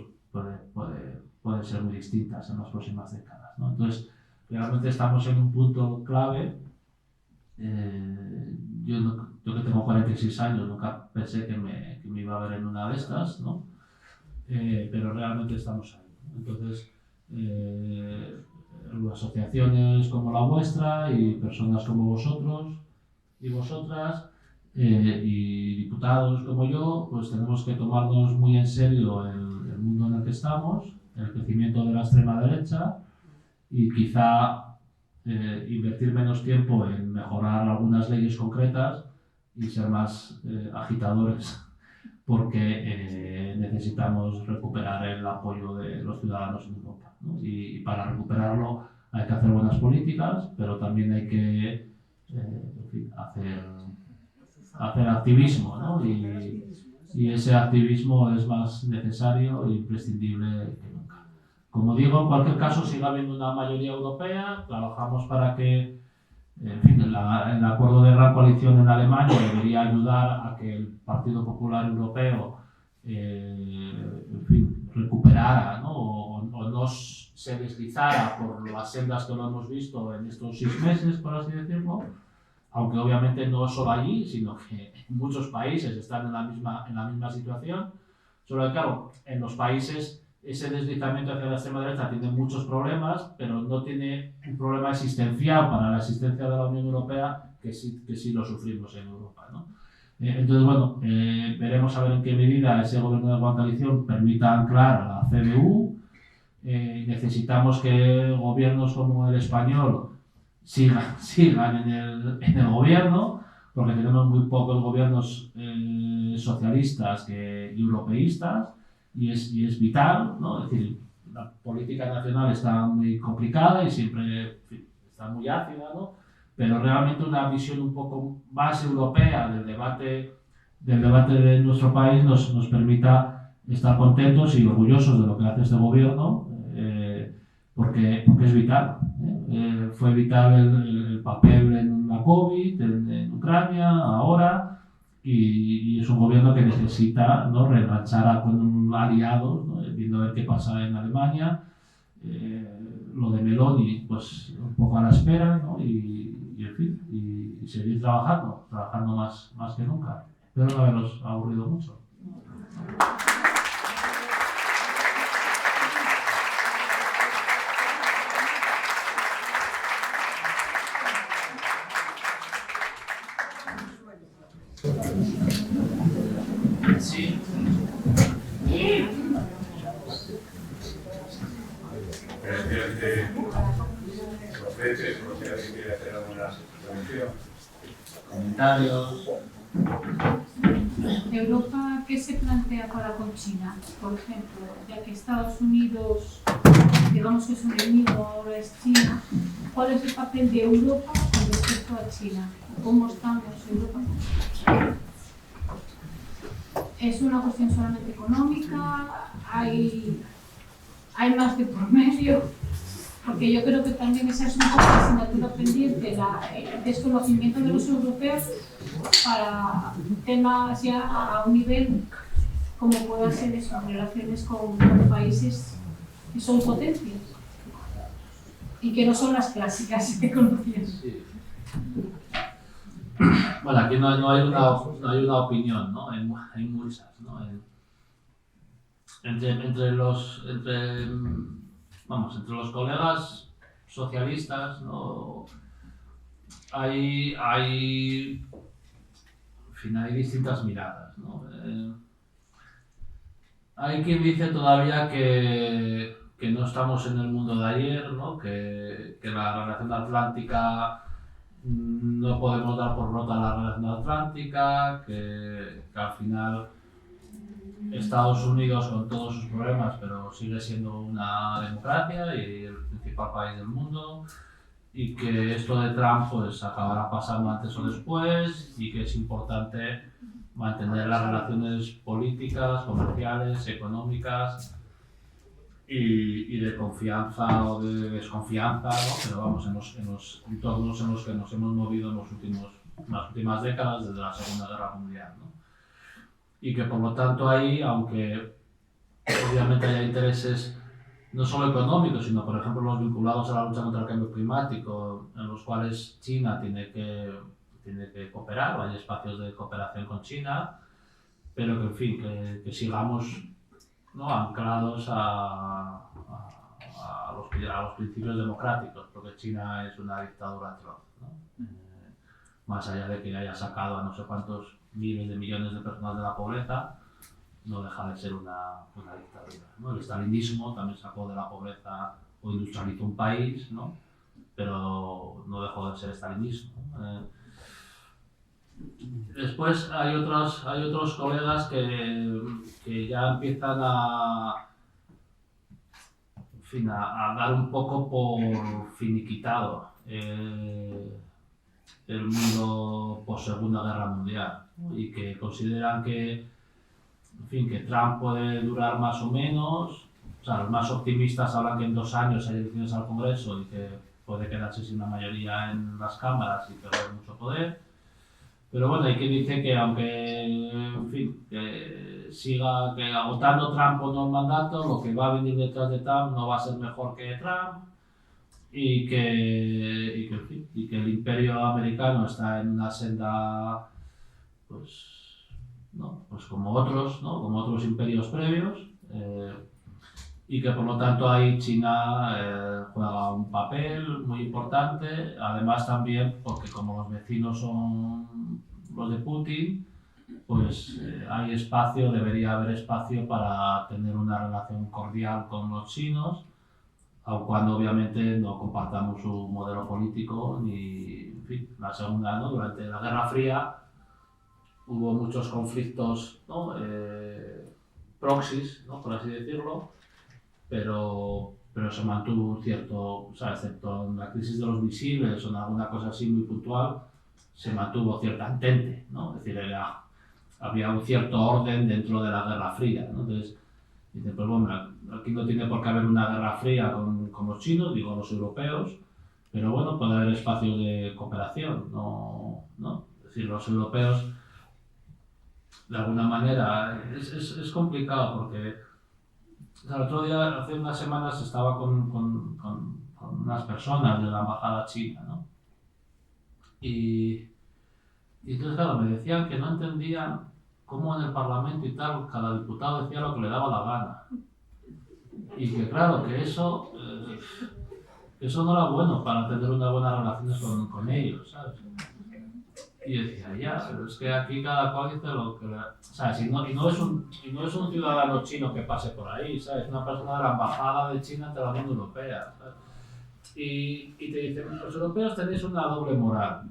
pueden ser muy distintas en las próximas décadas, ¿no? Entonces, realmente estamos en un punto clave. Yo que tengo 46 años nunca pensé que me iba a ver en una de estas, ¿no? Pero realmente estamos ahí, ¿no? Entonces, asociaciones como la vuestra y personas como vosotros y vosotras y diputados como yo, pues tenemos que tomarnos muy en serio el mundo en el que estamos, el crecimiento de la extrema derecha, y quizá invertir menos tiempo en mejorar algunas leyes concretas y ser más agitadores, porque necesitamos recuperar el apoyo de los ciudadanos en Europa, ¿no? Y para recuperarlo hay que hacer buenas políticas, pero también hay que en fin, hacer activismo, ¿no? Y ese activismo es más necesario e imprescindible que nunca. Como digo, en cualquier caso, sigue habiendo una mayoría europea, trabajamos para que, en fin, el acuerdo de gran coalición en Alemania debería ayudar a que el Partido Popular Europeo, en fin, recuperara, ¿no? O no se deslizara por las sendas que lo hemos visto en estos 6 meses, por así decirlo, aunque obviamente no solo allí, sino que muchos países están en la misma situación. Solo que, claro, en los países ese deslizamiento hacia la extrema derecha tiene muchos problemas, pero no tiene un problema existencial para la existencia de la Unión Europea, que sí lo sufrimos en Europa, ¿no? Entonces, bueno, veremos a ver en qué medida ese gobierno de gran coalición permita anclar a la CDU. Necesitamos que gobiernos como el español sigan en el gobierno, porque tenemos muy pocos gobiernos socialistas y europeístas, y es vital, ¿no? Es decir, la política nacional está muy complicada y siempre, en fin, está muy ácida, ¿no? Pero realmente una visión un poco más europea del debate de nuestro país nos permita estar contentos y orgullosos de lo que hace este gobierno, porque es vital. Fue vital el papel en la COVID, en Ucrania, ahora, y es un gobierno que necesita, ¿no?, reenganchar con aliados, ¿no?, viendo a ver qué pasa en Alemania. Lo de Meloni, pues un poco a la espera, ¿no? Y en fin, y seguir trabajando más que nunca. Espero no haberos aburrido mucho. Sí. ¿Quiere hacer alguna intervención? Comentarios. Europa, ¿qué se plantea para con China? Por ejemplo, ya que Estados Unidos, digamos que su enemigo ahora es China, ¿cuál es el papel de Europa con respecto a China? ¿Cómo estamos Europa con China? ¿Es una cuestión solamente económica? ¿Hay más de por medio? Porque yo creo que también esa es un poco la asignatura pendiente, el desconocimiento de los europeos para temas ya a un nivel como pueda ser eso, relaciones con países que son potencias y que no son las clásicas que conocíamos. Sí. Bueno, aquí no hay una opinión, ¿no? Hay muchas, ¿no? Entre los colegas socialistas, ¿no? Hay distintas miradas, ¿no? Hay quien dice todavía que no estamos en el mundo de ayer, ¿no? Que la relación atlántica, no podemos dar por rota la relación atlántica, que al final Estados Unidos, con todos sus problemas, pero sigue siendo una democracia y el principal país del mundo, y que esto de Trump pues acabará pasando antes o después, y que es importante mantener las relaciones políticas, comerciales, económicas y de confianza o de desconfianza, ¿no? Pero vamos, en los entornos en los que nos hemos movido en las últimas décadas desde la Segunda Guerra Mundial, ¿no? Y que por lo tanto ahí, aunque obviamente haya intereses no solo económicos, sino por ejemplo los vinculados a la lucha contra el cambio climático, en los cuales China tiene que cooperar, o hay espacios de cooperación con China, pero que en fin, que sigamos, ¿no?, anclados a los principios democráticos, porque China es una dictadura atroz, ¿no? Más allá de que haya sacado a no sé cuántos miles de millones de personas de la pobreza, no deja de ser una dictadura, ¿no? El estalinismo también sacó de la pobreza o industrializó un país, ¿no? pero no dejó de ser estalinismo. Después hay otros colegas que ya empiezan a dar un poco por finiquitado el mundo post Segunda Guerra Mundial, ¿no? Y que consideran que Trump puede durar más o menos. O sea, los más optimistas hablan que en 2 años hay elecciones al Congreso y que puede quedarse sin una mayoría en las cámaras y perder mucho poder. Pero bueno, hay quien dice que aunque, que siga agotando Trump o no el mandato, lo que va a venir detrás de Trump no va a ser mejor que Trump y que el imperio americano está en una senda, pues como otros imperios previos, y que por lo tanto ahí China juega un papel muy importante, además también porque como los vecinos son los de Putin, pues debería haber espacio para tener una relación cordial con los chinos, aun cuando obviamente no compartamos su modelo político ni, la segunda, ¿no? Durante la Guerra Fría hubo muchos conflictos, ¿no? Proxies, ¿no? Por así decirlo, pero se mantuvo un cierto, o sea, excepto en la crisis de los misiles o en alguna cosa así muy puntual, se mantuvo cierta entente, ¿no? Es decir, había un cierto orden dentro de la Guerra Fría, ¿no? Entonces, dice, pues bueno, aquí no tiene por qué haber una guerra fría con los chinos, digo los europeos, pero bueno, puede haber espacios de cooperación, ¿no? Es decir, los europeos, de alguna manera, es complicado porque o sea, el otro día, hace unas semanas, estaba con unas personas de la embajada china, ¿no? Y entonces, claro, me decían que no entendían cómo en el Parlamento y tal, cada diputado decía lo que le daba la gana. Y que claro, que eso no era bueno para tener unas buenas relaciones con ellos, ¿sabes? Y decía, ya, pero es que aquí cada cual dice lo que... ¿Sabes? Y no es un ciudadano chino que pase por ahí, ¿sabes? Una persona de la embajada de China ante la Unión Europea, ¿sabes? Y te dicen, los europeos tenéis una doble moral.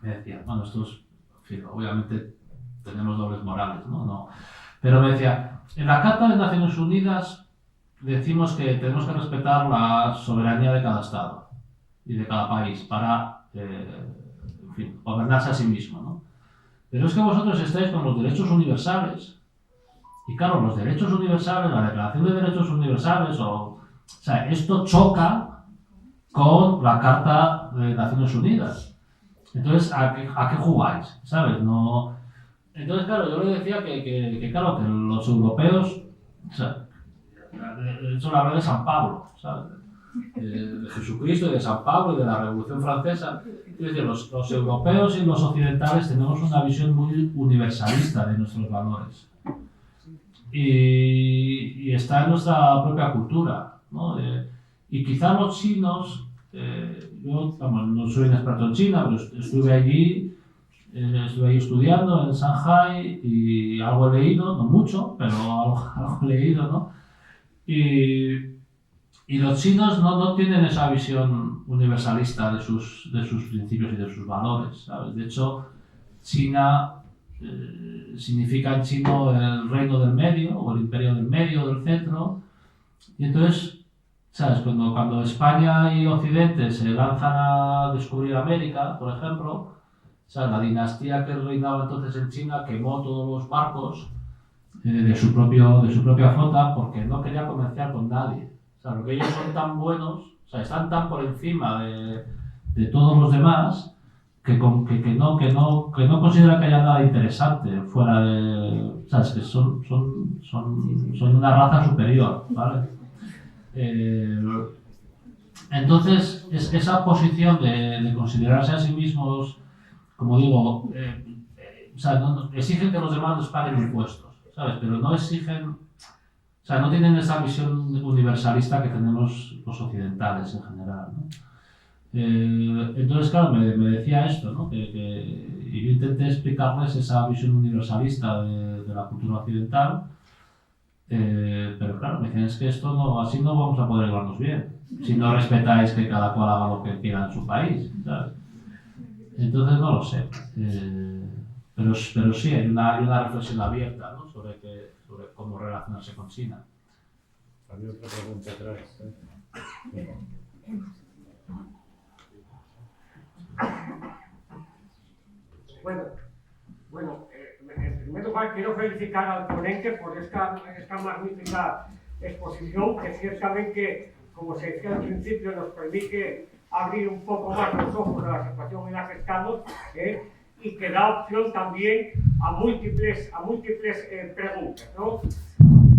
Me decía, bueno, esto es... En fin, obviamente tenemos dobles morales, ¿no? Pero me decía, en la Carta de Naciones Unidas decimos que tenemos que respetar la soberanía de cada Estado y de cada país para... en fin, gobernarse a sí mismo, ¿no? Pero es que vosotros estáis con los derechos universales. Y claro, los derechos universales, la Declaración de Derechos Universales, o sea, esto choca con la Carta de Naciones Unidas. Entonces, ¿a qué jugáis? ¿Sabes? No... Entonces, claro, yo le decía que claro, que los europeos, o sea, eso lo hablé de San Pablo, ¿sabes? De Jesucristo y de San Pablo y de la Revolución Francesa. Es decir, los europeos y los occidentales tenemos una visión muy universalista de nuestros valores. Y está en nuestra propia cultura, ¿no? Y quizá los chinos, yo no soy un experto en China, pero estuve allí estudiando en Shanghai y algo he leído, no mucho, pero algo he leído, ¿no? Y los chinos no tienen esa visión universalista de sus principios y de sus valores, ¿sabes? De hecho, China significa en chino el reino del medio, o el imperio del medio, del centro. Y entonces, ¿sabes? Cuando España y Occidente se lanzan a descubrir América, por ejemplo, o sea, la dinastía que reinaba entonces en China quemó todos los barcos de su propia flota porque no quería comerciar con nadie. O sea, porque ellos son tan buenos, o sea, están tan por encima de todos los demás que no consideran que haya nada interesante fuera de... O sea, es que son una raza superior, ¿vale? Entonces, esa posición de considerarse a sí mismos, como digo, o sea, exigen que los demás les paguen impuestos, ¿sabes? Pero no exigen... O sea, no tienen esa visión universalista que tenemos los occidentales en general, ¿no? Entonces, claro, me decía esto, ¿no? Y yo intenté explicarles esa visión universalista de la cultura occidental, pero claro, me decían, es que así no vamos a poder llevarnos bien. si no respetáis que cada cual haga lo que quiera en su país, ¿sabes? Entonces no lo sé. Pero sí, hay una reflexión abierta, ¿no? sobre cómo relacionarse con China. Había otra pregunta atrás. Bueno, en primer lugar quiero felicitar al ponente por esta magnífica exposición que ciertamente, como se decía al principio, nos permite abrir un poco más los ojos a la situación en la que estamos y que da opción también a múltiples preguntas, ¿no?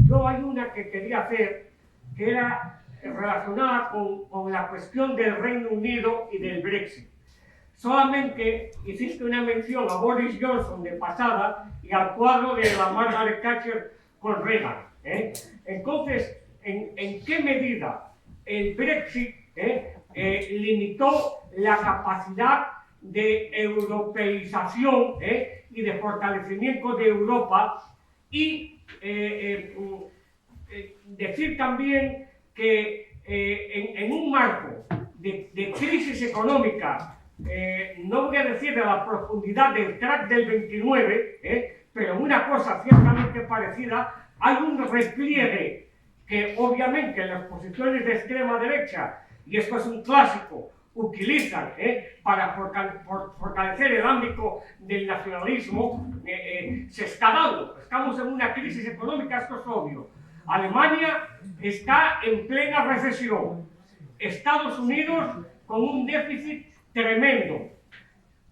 Yo hay una que quería hacer que era relacionada con la cuestión del Reino Unido y del Brexit. Solamente hiciste una mención a Boris Johnson de pasada y al cuadro de la Margaret Thatcher con Reagan. Entonces, ¿en qué medida el Brexit limitó la capacidad de europeización y de fortalecimiento de Europa? Y decir también que en un marco de crisis económica, no voy a decir de la profundidad del crack del 29, pero una cosa ciertamente parecida, hay un repliegue que obviamente las posiciones de extrema derecha, y esto es un clásico, utilizan para fortalecer el ámbito del nacionalismo, se está dando. Estamos en una crisis económica, esto es obvio. Alemania está en plena recesión. Estados Unidos con un déficit tremendo.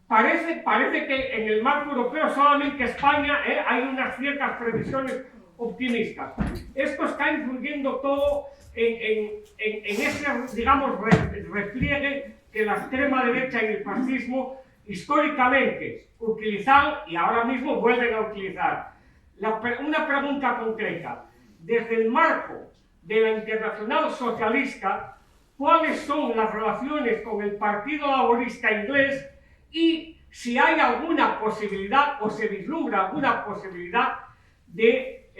Parece que en el marco europeo solamente España hay unas ciertas previsiones optimistas. Esto está influyendo todo en ese, digamos, repliegue que la extrema derecha y el fascismo históricamente utilizaron y ahora mismo vuelven a utilizar. Una pregunta concreta. Desde el marco de la Internacional Socialista, ¿cuáles son las relaciones con el Partido Laborista Inglés y si hay alguna posibilidad o se vislumbra alguna posibilidad de,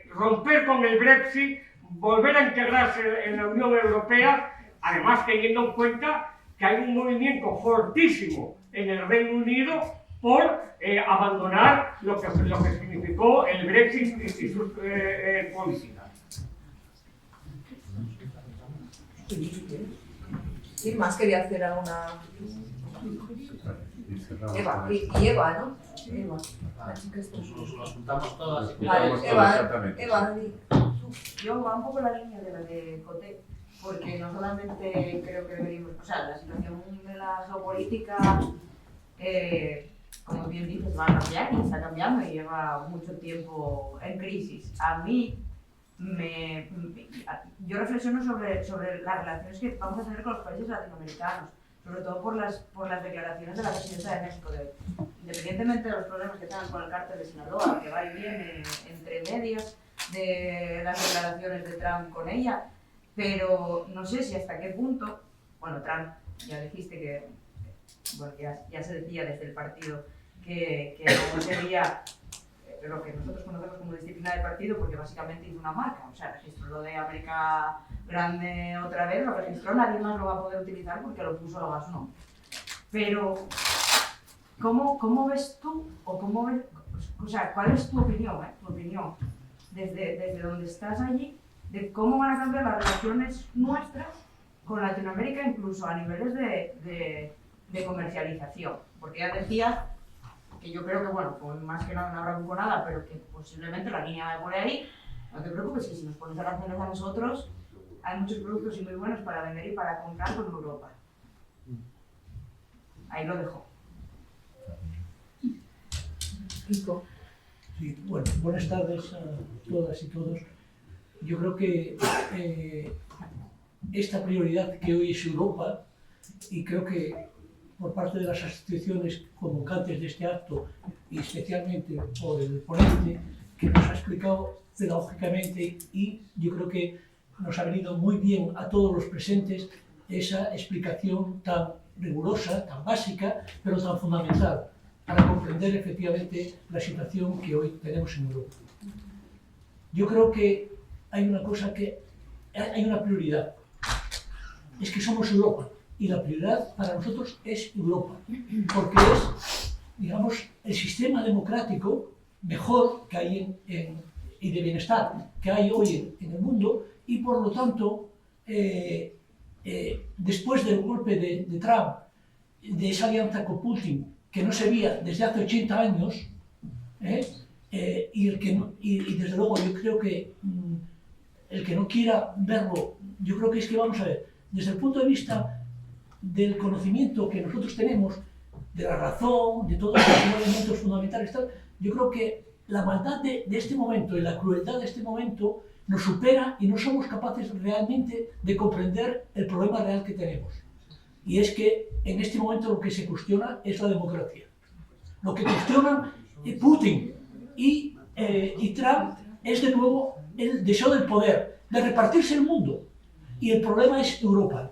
romper con el Brexit, volver a integrarse en la Unión Europea, además teniendo en cuenta que hay un movimiento fortísimo en el Reino Unido por abandonar lo que significó el Brexit y sus políticas? Y más quería hacer alguna... Eva, y Eva, ¿no? Eva. La chica está... Nos juntamos todas. Vale, Eva, yo va un poco la línea de la de Coté, porque no solamente creo que deberíamos... O sea, la situación de la geopolítica, como bien dices, va a cambiar y está cambiando y lleva mucho tiempo en crisis. A mí, yo reflexiono sobre las relaciones que vamos a tener con los países latinoamericanos, sobre todo por las declaraciones de la presidenta de México, independientemente de los problemas que tengan con el cártel de Sinaloa, que va y viene entre medias de las declaraciones de Trump con ella, pero no sé si hasta qué punto, bueno, Trump, ya dijiste que, bueno, ya se decía desde el partido que no sería lo que nosotros conocemos como disciplina del partido, porque básicamente hizo una marca, o sea, registró lo de América Grande otra vez, lo registró, nadie más lo va a poder utilizar porque lo puso a su nombre. Pero, ¿cómo ves tú, o sea, cuál es tu opinión, desde donde estás allí, de cómo van a cambiar las relaciones nuestras con Latinoamérica, incluso a niveles de comercialización? Porque ya decía que yo creo que, bueno, pues más que nada no habrá con nada, pero que posiblemente la línea va por ahí. No te preocupes, que si nos pones aranceles a nosotros, hay muchos productos y muy buenos para vender y para comprar con Europa. Ahí lo dejo. Kiko. Sí, bueno, buenas tardes a todas y todos. Yo creo que esta prioridad que hoy es Europa, y creo que por parte de las asociaciones convocantes de este acto, y especialmente por el ponente, que nos ha explicado pedagógicamente, y yo creo que nos ha venido muy bien a todos los presentes esa explicación tan rigurosa, tan básica, pero tan fundamental, para comprender efectivamente la situación que hoy tenemos en Europa. Yo creo que hay una cosa que hay una prioridad. Es que somos Europa y la prioridad para nosotros es Europa, porque es, digamos, el sistema democrático mejor que hay y de bienestar que hay hoy en el mundo, y por lo tanto, después del golpe de Trump, de esa alianza con Putin, que no se veía desde hace 80 años, y desde luego yo creo que el que no quiera verlo, yo creo que es que, vamos a ver, desde el punto de vista del conocimiento que nosotros tenemos, de la razón, de todos los elementos fundamentales, tal, yo creo que la maldad de este momento y la crueldad de este momento nos supera y no somos capaces realmente de comprender el problema real que tenemos. Y es que en este momento lo que se cuestiona es la democracia. Lo que cuestionan Putin y Trump es de nuevo el deseo del poder, de repartirse el mundo. Y el problema es Europa.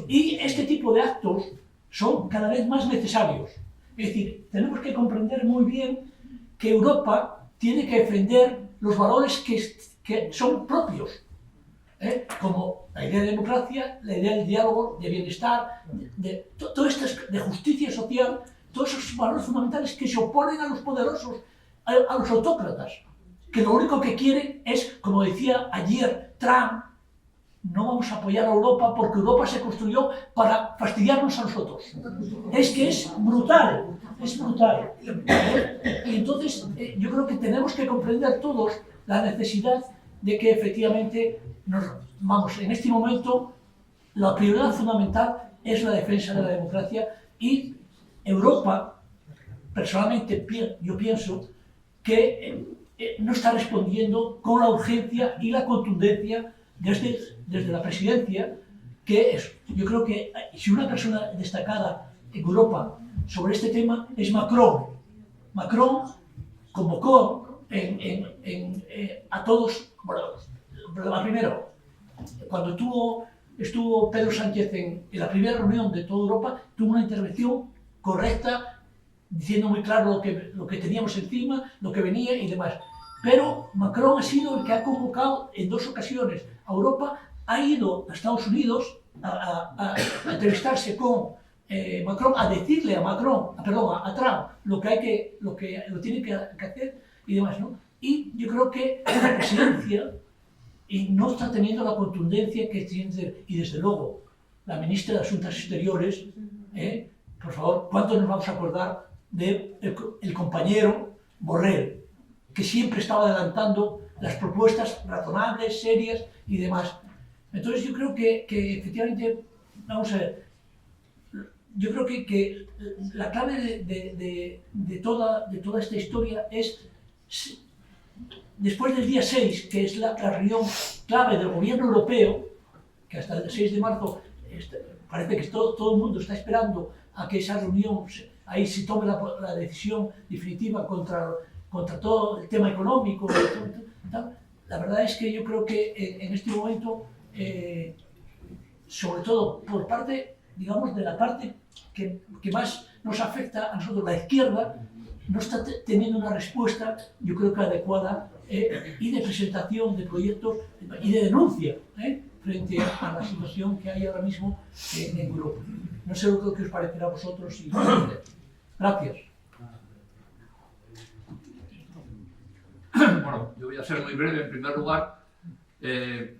Y este tipo de actos son cada vez más necesarios. Es decir, tenemos que comprender muy bien que Europa tiene que defender los valores que son propios, como la idea de democracia, la idea del diálogo, de bienestar, todo esto de justicia social, todos esos valores fundamentales que se oponen a los poderosos, a los autócratas, que lo único que quieren es, como decía ayer Trump, no vamos a apoyar a Europa porque Europa se construyó para fastidiarnos a nosotros. Es que es brutal, es brutal. Y entonces yo creo que tenemos que comprender todos la necesidad de que efectivamente, en este momento, la prioridad fundamental es la defensa de la democracia, y Europa, personalmente yo pienso que no está respondiendo con la urgencia y la contundencia desde la presidencia, que es, yo creo que si una persona destacada en Europa sobre este tema es Macron. Macron convocó a todos, bueno, primero, cuando estuvo Pedro Sánchez en la primera reunión de toda Europa, tuvo una intervención correcta, diciendo muy claro lo que teníamos encima, lo que venía y demás. Pero Macron ha sido el que ha convocado en 2 ocasiones a Europa, ha ido a Estados Unidos a entrevistarse con Macron, a decirle a Trump lo que tiene que hacer y demás, ¿no? Y yo creo que la presidencia no está teniendo la contundencia que tiene que tener. Y desde luego, la ministra de Asuntos Exteriores, por favor, ¿cuánto nos vamos a acordar del compañero Borrell, que siempre estaba adelantando las propuestas razonables, serias y demás? Entonces yo creo que efectivamente, vamos a ver, yo creo que la clave de toda esta historia es, después del día 6, que es la reunión clave del gobierno europeo, que hasta el 6 de marzo parece que todo el mundo está esperando a que esa reunión, ahí se tome la decisión definitiva contra todo el tema económico y tal. La verdad es que yo creo que en este momento, sobre todo por parte, digamos, de la parte que más nos afecta a nosotros, la izquierda, no está teniendo una respuesta, yo creo que adecuada, y de presentación de proyectos y de denuncia frente a la situación que hay ahora mismo en Europa. No sé lo que os parecerá a vosotros. Gracias. Bueno, yo voy a ser muy breve. En primer lugar,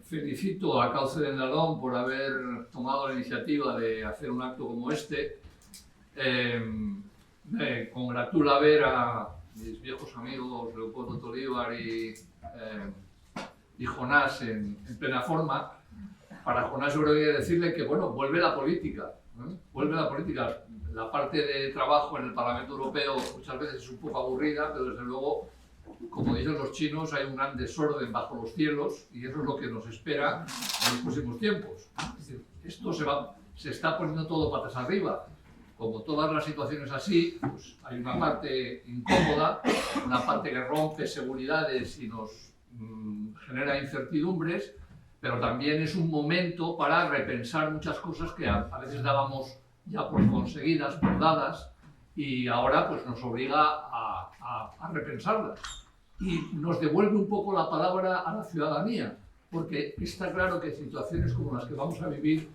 felicito a Cauce de Nalón por haber tomado la iniciativa de hacer un acto como este. Me congratula ver a mis viejos amigos Leopoldo Tolívar y Jonás en plena forma. Para Jonás yo creo que hay que decirle que, bueno, vuelve la política. Vuelve la política. La parte de trabajo en el Parlamento Europeo muchas veces es un poco aburrida, pero desde luego, como dicen los chinos, hay un gran desorden bajo los cielos, y eso es lo que nos espera en los próximos tiempos. Es decir, esto se está poniendo todo patas arriba. Como todas las situaciones así, pues hay una parte incómoda, una parte que rompe seguridades y nos genera incertidumbres, pero también es un momento para repensar muchas cosas que a veces dábamos ya por conseguidas, por dadas, y ahora pues nos obliga a repensarlas. Y nos devuelve un poco la palabra a la ciudadanía, porque está claro que situaciones como las que vamos a vivir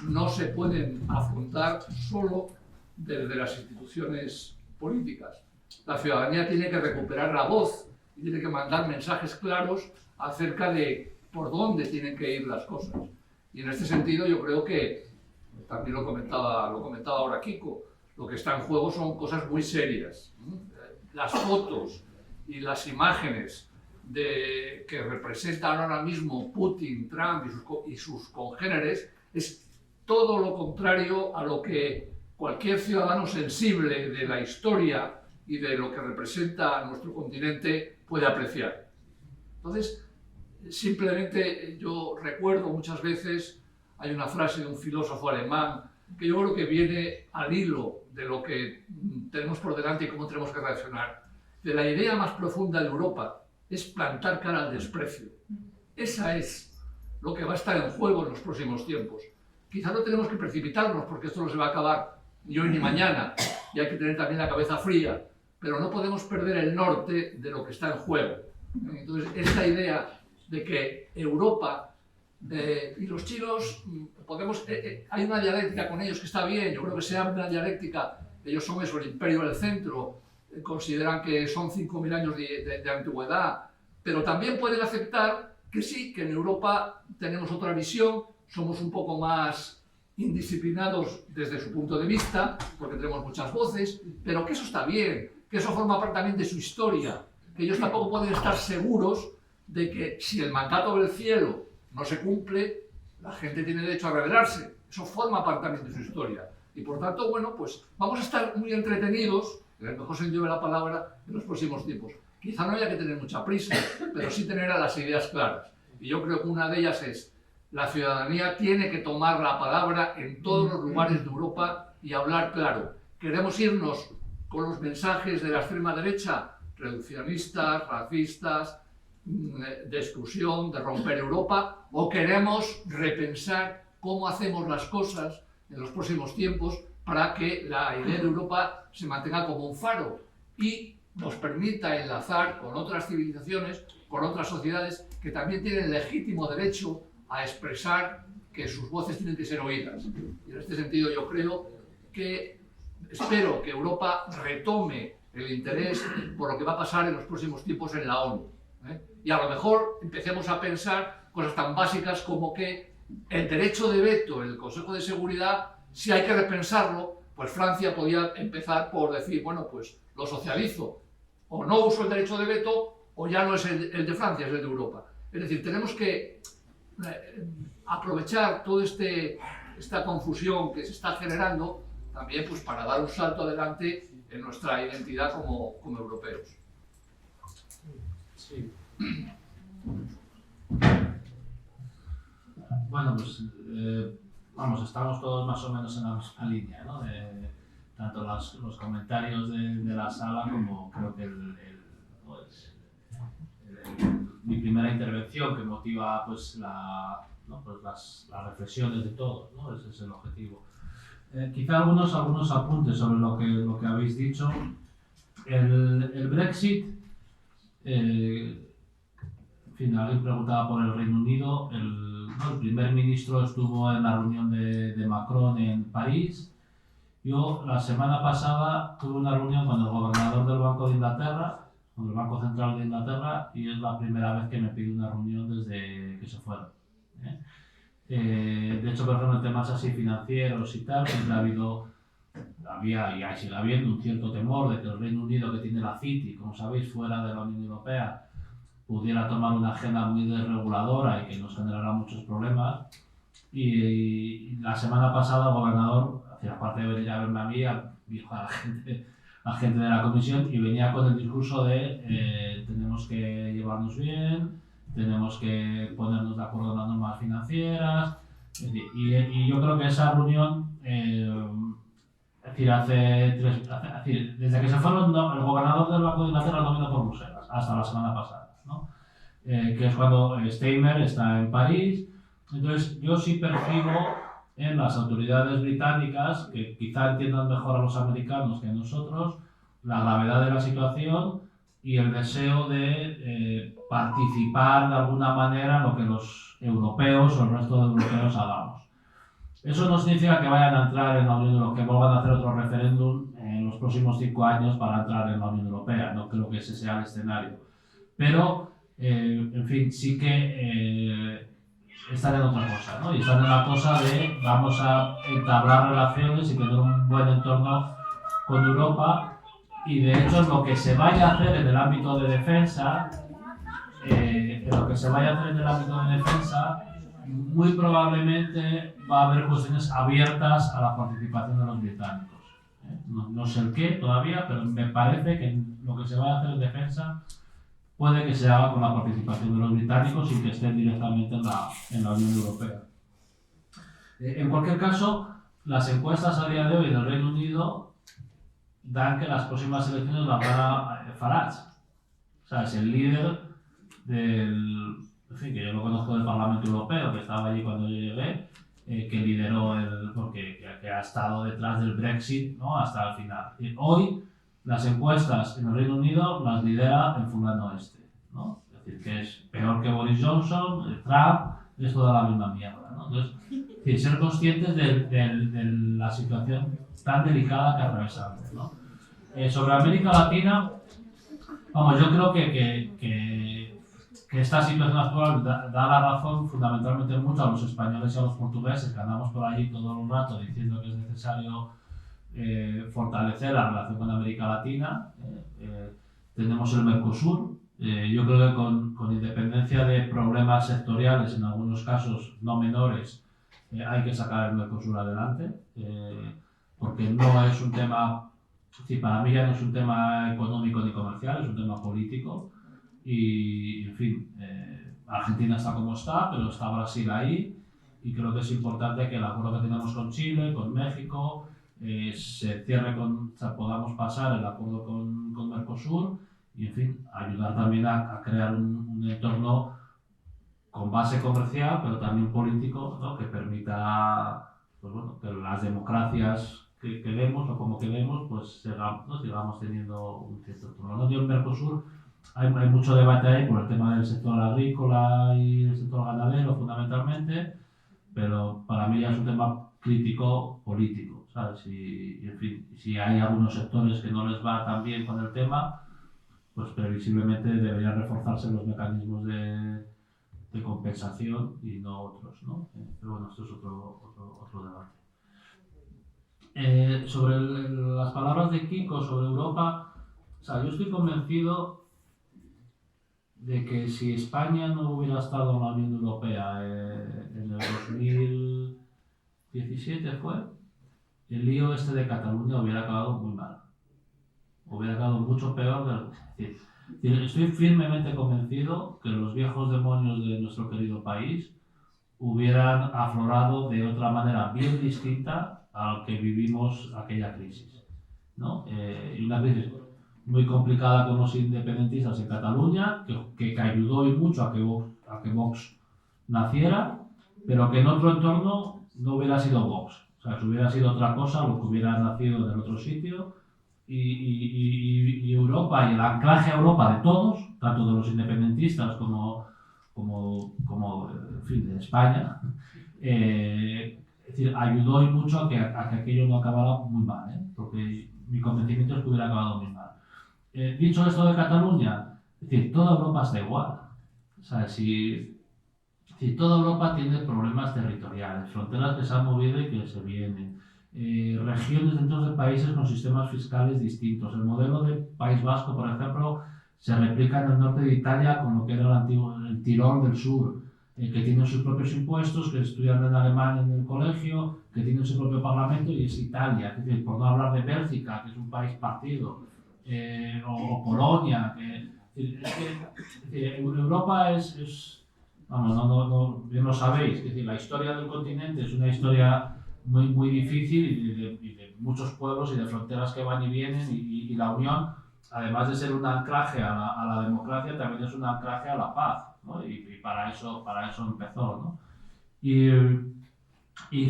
no se pueden afrontar solo desde las instituciones políticas. La ciudadanía tiene que recuperar la voz y tiene que mandar mensajes claros acerca de por dónde tienen que ir las cosas. Y en este sentido yo creo que, también lo comentaba ahora Kiko, lo que está en juego son cosas muy serias. Las fotos y las imágenes que representan ahora mismo Putin, Trump y sus congéneres es todo lo contrario a lo que cualquier ciudadano sensible de la historia y de lo que representa nuestro continente puede apreciar. Entonces, simplemente yo recuerdo muchas veces, hay una frase de un filósofo alemán que yo creo que viene al hilo de lo que tenemos por delante y cómo tenemos que reaccionar. De la idea más profunda de Europa es plantar cara al desprecio. Esa es lo que va a estar en juego en los próximos tiempos. Quizá no tenemos que precipitarnos porque esto no se va a acabar ni hoy ni mañana y hay que tener también la cabeza fría, pero no podemos perder el norte de lo que está en juego. Entonces, esta idea de que Europa y los chinos, hay una dialéctica con ellos que está bien, yo creo que sea una dialéctica, ellos son eso, el imperio del centro, consideran que son 5.000 años de antigüedad, pero también pueden aceptar que sí, que en Europa tenemos otra visión, somos un poco más indisciplinados desde su punto de vista, porque tenemos muchas voces, pero que eso está bien, que eso forma parte también de su historia, que ellos tampoco pueden estar seguros de que si el mandato del cielo no se cumple, la gente tiene derecho a rebelarse. Eso forma parte también de su historia. Y por tanto, bueno, pues vamos a estar muy entretenidos, en el mejor sentido de la palabra, en los próximos tiempos. Quizá no haya que tener mucha prisa, pero sí tener las ideas claras. Y yo creo que una de ellas es, la ciudadanía tiene que tomar la palabra en todos los lugares de Europa y hablar claro. ¿Queremos irnos con los mensajes de la extrema derecha, reduccionistas, racistas, de exclusión, de romper Europa, o queremos repensar cómo hacemos las cosas en los próximos tiempos para que la idea de Europa se mantenga como un faro y nos permita enlazar con otras civilizaciones, con otras sociedades que también tienen legítimo derecho a expresar que sus voces tienen que ser oídas. Y en este sentido yo espero que Europa retome el interés por lo que va a pasar en los próximos tiempos en la ONU. Y a lo mejor empecemos a pensar cosas tan básicas como que el derecho de veto en el Consejo de Seguridad, si hay que repensarlo, pues Francia podía empezar por decir, bueno, pues lo socializo, o no uso el derecho de veto, o ya no es el de Francia, es el de Europa. Es decir, tenemos que aprovechar toda esta confusión que se está generando también pues, para dar un salto adelante en nuestra identidad como europeos. Sí. Bueno, pues vamos, estamos todos más o menos en la misma línea, ¿no? Tanto los comentarios de la sala como creo que mi primera intervención que motiva pues, las reflexiones de todos, ¿no? Ese es el objetivo. Quizá algunos apuntes sobre lo que habéis dicho. El Brexit, en fin, alguien preguntaba por el Reino Unido. El primer ministro estuvo en la reunión de Macron en París. Yo la semana pasada tuve una reunión con el gobernador del Banco de Inglaterra, con el Banco Central de Inglaterra, y es la primera vez que me pide una reunión desde que se fueron. De hecho, por ejemplo, en temas así financieros y tal, siempre había y sigue habiendo un cierto temor de que el Reino Unido, que tiene la City, como sabéis, fuera de la Unión Europea, pudiera tomar una agenda muy desreguladora y que nos generara muchos problemas. Y la semana pasada el gobernador, aparte de venir a verme a mí, dijo a la gente de la comisión y venía con el discurso de tenemos que llevarnos bien, tenemos que ponernos de acuerdo en las normas financieras. Y yo creo que esa reunión, desde que se fueron, el gobernador del Banco de Inglaterra no vino por Bruselas, hasta la semana pasada, ¿no? Que es cuando Steinmeier está en París. Entonces, yo sí percibo en las autoridades británicas, que quizá entiendan mejor a los americanos que a nosotros, la gravedad de la situación y el deseo de participar de alguna manera en lo que los europeos o el resto de europeos hagamos. Eso no significa que vayan a entrar en la Unión Europea, que vuelvan a hacer otro referéndum en los próximos 5 años para entrar en la Unión Europea. No creo que ese sea el escenario. Pero, en fin, sí que están en otra cosa, ¿no? Y están en la cosa de vamos a entablar relaciones y tener un buen entorno con Europa. Y de hecho, lo que se vaya a hacer en el ámbito de defensa, muy probablemente va a haber cuestiones abiertas a la participación de los británicos. No sé el qué todavía, pero me parece que lo que se vaya a hacer en defensa puede que se haga con la participación de los británicos y que estén directamente en la Unión Europea. En cualquier caso, las encuestas a día de hoy en el Reino Unido dan que las próximas elecciones las gana Farage. O sea, es el líder del... En fin, que yo lo conozco del Parlamento Europeo, que estaba allí cuando yo llegué, que lideró que ha estado detrás del Brexit, ¿no? Hasta el final. Y hoy, las encuestas en el Reino Unido las lidera el fulano este, ¿no? Es decir, que es peor que Boris Johnson, Trump, es toda la misma mierda, ¿no? Entonces, ser conscientes de la situación tan delicada que atravesamos, ¿no? Sobre América Latina, vamos, yo creo que esta situación actual da la razón fundamentalmente mucho a los españoles y a los portugueses, que andamos por allí todo el rato diciendo que es necesario fortalecer la relación con América Latina. Tenemos el Mercosur. Yo creo que con independencia de problemas sectoriales, en algunos casos no menores, hay que sacar el Mercosur adelante, porque no es un tema, para mí ya no es un tema económico ni comercial, es un tema político. Y, en fin, Argentina está como está, pero está Brasil ahí, y creo que es importante que el acuerdo que tenemos con Chile, con México, se cierre podamos pasar el acuerdo con Mercosur, y, en fin, ayudar también a crear un entorno con base comercial, pero también político, ¿no? Que permita, pues bueno, que las democracias que queremos o como queremos, pues sigamos teniendo un cierto entorno. No digo el Mercosur. Hay mucho debate ahí por el tema del sector agrícola y el sector ganadero fundamentalmente, pero para mí ya es un tema crítico político, ¿sabes? Y en fin, si hay algunos sectores que no les va tan bien con el tema, pues previsiblemente deberían reforzarse los mecanismos de compensación y no otros, ¿no? Pero bueno, esto es otro debate. Sobre las palabras de Kiko sobre Europa, o sea, yo estoy convencido de que si España no hubiera estado en la Unión Europea en el 2017 el lío este de Cataluña hubiera acabado muy mal. Hubiera acabado mucho peor. Estoy firmemente convencido que los viejos demonios de nuestro querido país hubieran aflorado de otra manera bien distinta a lo que vivimos aquella crisis, ¿no? Y una crisis muy complicada con los independentistas en Cataluña, que ayudó y mucho a que Vox naciera, pero que en otro entorno no hubiera sido Vox. O sea, que hubiera sido otra cosa, lo que hubiera nacido en el otro sitio, y Europa, y el anclaje a Europa de todos, tanto de los independentistas como en fin, de España, es decir, ayudó y mucho a que aquello no acabara muy mal, porque mi convencimiento es que hubiera acabado muy mal. Dicho esto de Cataluña, es decir, toda Europa está igual. O sea, si toda Europa tiene problemas territoriales, fronteras que se han movido y que se vienen, regiones dentro de países con sistemas fiscales distintos. El modelo del País Vasco, por ejemplo, se replica en el norte de Italia con lo que era el Tirol del sur, que tienen sus propios impuestos, que estudian en alemán en el colegio, que tienen su propio parlamento, y es Italia. Es decir, por no hablar de Bélgica, que es un país partido. O Polonia, Europa vamos, bien lo sabéis, es decir, la historia del continente es una historia muy, muy difícil y de muchos pueblos y de fronteras que van y vienen, y la Unión, además de ser un anclaje a la democracia, también es un anclaje a la paz, ¿no? Y para eso empezó, ¿no? Y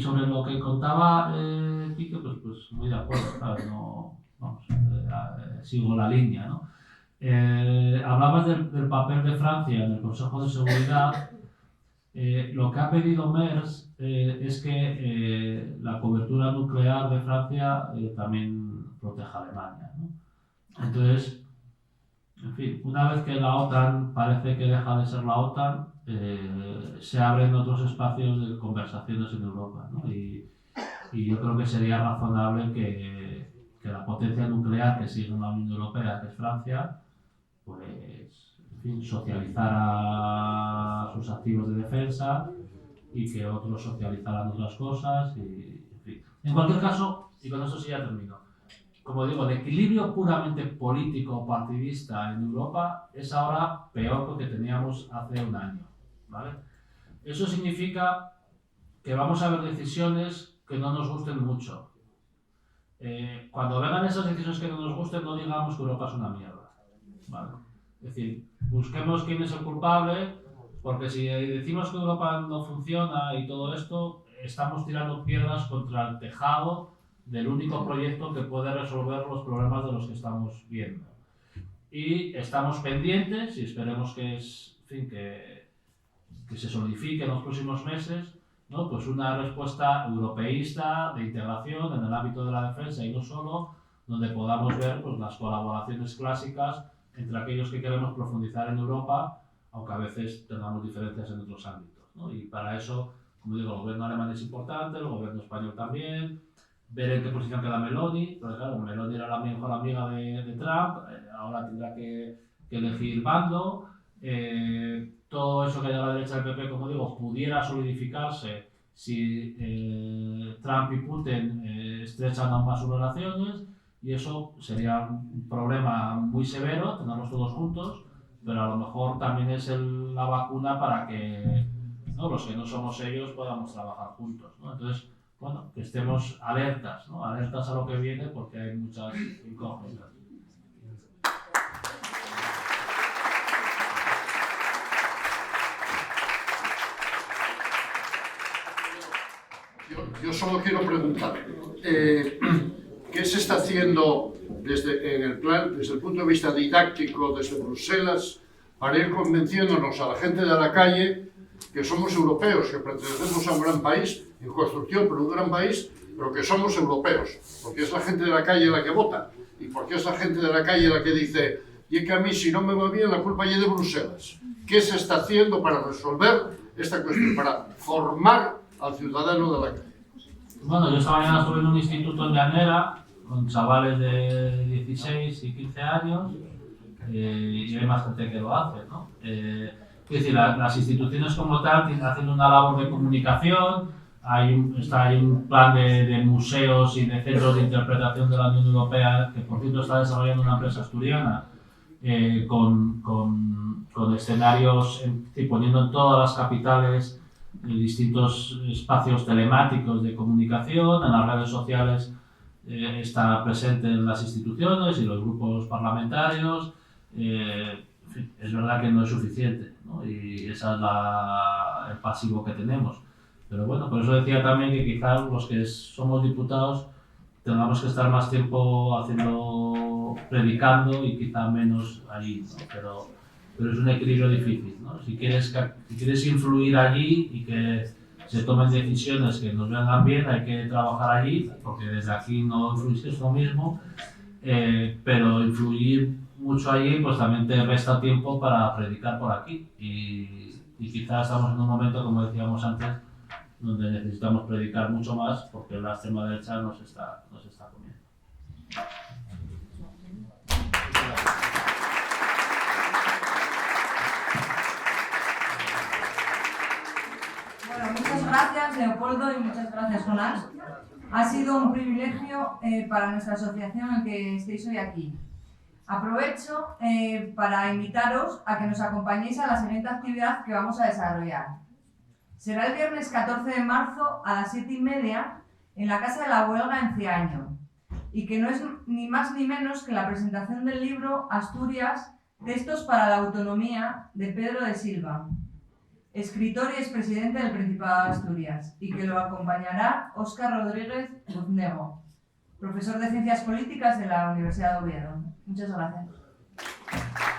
sobre lo que contaba Quique, pues muy de acuerdo, ¿sabes? No, vamos, sigo la línea, ¿no? Hablabas del papel de Francia en el Consejo de Seguridad. Lo que ha pedido Merz es que la cobertura nuclear de Francia también proteja a Alemania, ¿no? Entonces, en fin, una vez que la OTAN parece que deja de ser la OTAN, se abren otros espacios de conversaciones en Europa, ¿no? Y yo creo que sería razonable que la potencia nuclear que sigue en la Unión Europea, que es Francia, pues, en fin, socializara sus activos de defensa y que otros socializaran otras cosas. Y, en fin. En cualquier caso, y con eso sí ya termino, como digo, el equilibrio puramente político partidista en Europa es ahora peor que lo que teníamos hace un año, ¿vale? Eso significa que vamos a ver decisiones que no nos gusten mucho. Cuando vengan esas decisiones que no nos gusten, no digamos que Europa es una mierda, ¿vale? Es decir, busquemos quién es el culpable, porque si decimos que Europa no funciona y todo esto, estamos tirando piedras contra el tejado del único proyecto que puede resolver los problemas de los que estamos viendo. Y estamos pendientes, y esperemos que se solidifique en los próximos meses, ¿no? Pues una respuesta europeísta de integración en el ámbito de la defensa y no solo, donde podamos ver pues, las colaboraciones clásicas entre aquellos que queremos profundizar en Europa, aunque a veces tengamos diferencias en otros ámbitos, ¿no? Y para eso, como digo, el gobierno alemán es importante, el gobierno español también, ver en qué posición queda Meloni, porque claro, Meloni era la mejor amiga de Trump, ahora tendrá que elegir bando. Todo eso que hay a la derecha del PP, como digo, pudiera solidificarse si Trump y Putin estrechan aún más sus relaciones, y eso sería un problema muy severo, tenerlos todos juntos, pero a lo mejor también es la vacuna para que, ¿no?, los que no somos ellos podamos trabajar juntos, ¿no? Entonces, bueno, que estemos alertas, ¿no? Alertas a lo que viene, porque hay muchas incógnitas. Yo solo quiero preguntar, ¿qué se está haciendo desde el punto de vista didáctico desde Bruselas para ir convenciéndonos a la gente de la calle que somos europeos, que pertenecemos a un gran país, en construcción, pero un gran país, pero que somos europeos? Porque es la gente de la calle la que vota, y porque es la gente de la calle la que dice, y que a mí si no me va bien la culpa es de Bruselas. ¿Qué se está haciendo para resolver esta cuestión, para formar al ciudadano de la calle? Bueno, yo esta mañana estuve en un instituto en Llanera con chavales de 16 y 15 años y hay más gente que lo hace, ¿no? Es decir, las instituciones como tal hacen una labor de comunicación, hay un plan de museos y de centros de interpretación de la Unión Europea que por cierto está desarrollando una empresa asturiana con escenarios, poniendo en todas las capitales distintos espacios telemáticos de comunicación. En las redes sociales está presente en las instituciones y los grupos parlamentarios. En fin, es verdad que no es suficiente, ¿no? Y ese es el pasivo que tenemos. Pero bueno, por eso decía también que quizás los que somos diputados tengamos que estar más tiempo predicando y quizá menos allí, ¿no? Pero es un equilibrio difícil, ¿no? Si quieres influir allí y que se tomen decisiones que nos vengan bien, hay que trabajar allí, porque desde aquí no influís, es lo mismo, pero influir mucho allí pues también te resta tiempo para predicar por aquí, y quizás estamos en un momento, como decíamos antes, donde necesitamos predicar mucho más porque la extrema derecha nos está comiendo. Bueno, muchas gracias Leopoldo y muchas gracias Jonás. Ha sido un privilegio para nuestra asociación el que estéis hoy aquí. Aprovecho para invitaros a que nos acompañéis a la siguiente actividad que vamos a desarrollar. Será el viernes 14 de marzo a las 7:30 en la Casa de la Huelga en Ciaño, y que no es ni más ni menos que la presentación del libro Asturias, Textos para la Autonomía, de Pedro de Silva, escritor y expresidente del Principado de Asturias, y que lo acompañará Óscar Rodríguez Buznego, profesor de Ciencias Políticas de la Universidad de Oviedo. Muchas gracias. Gracias.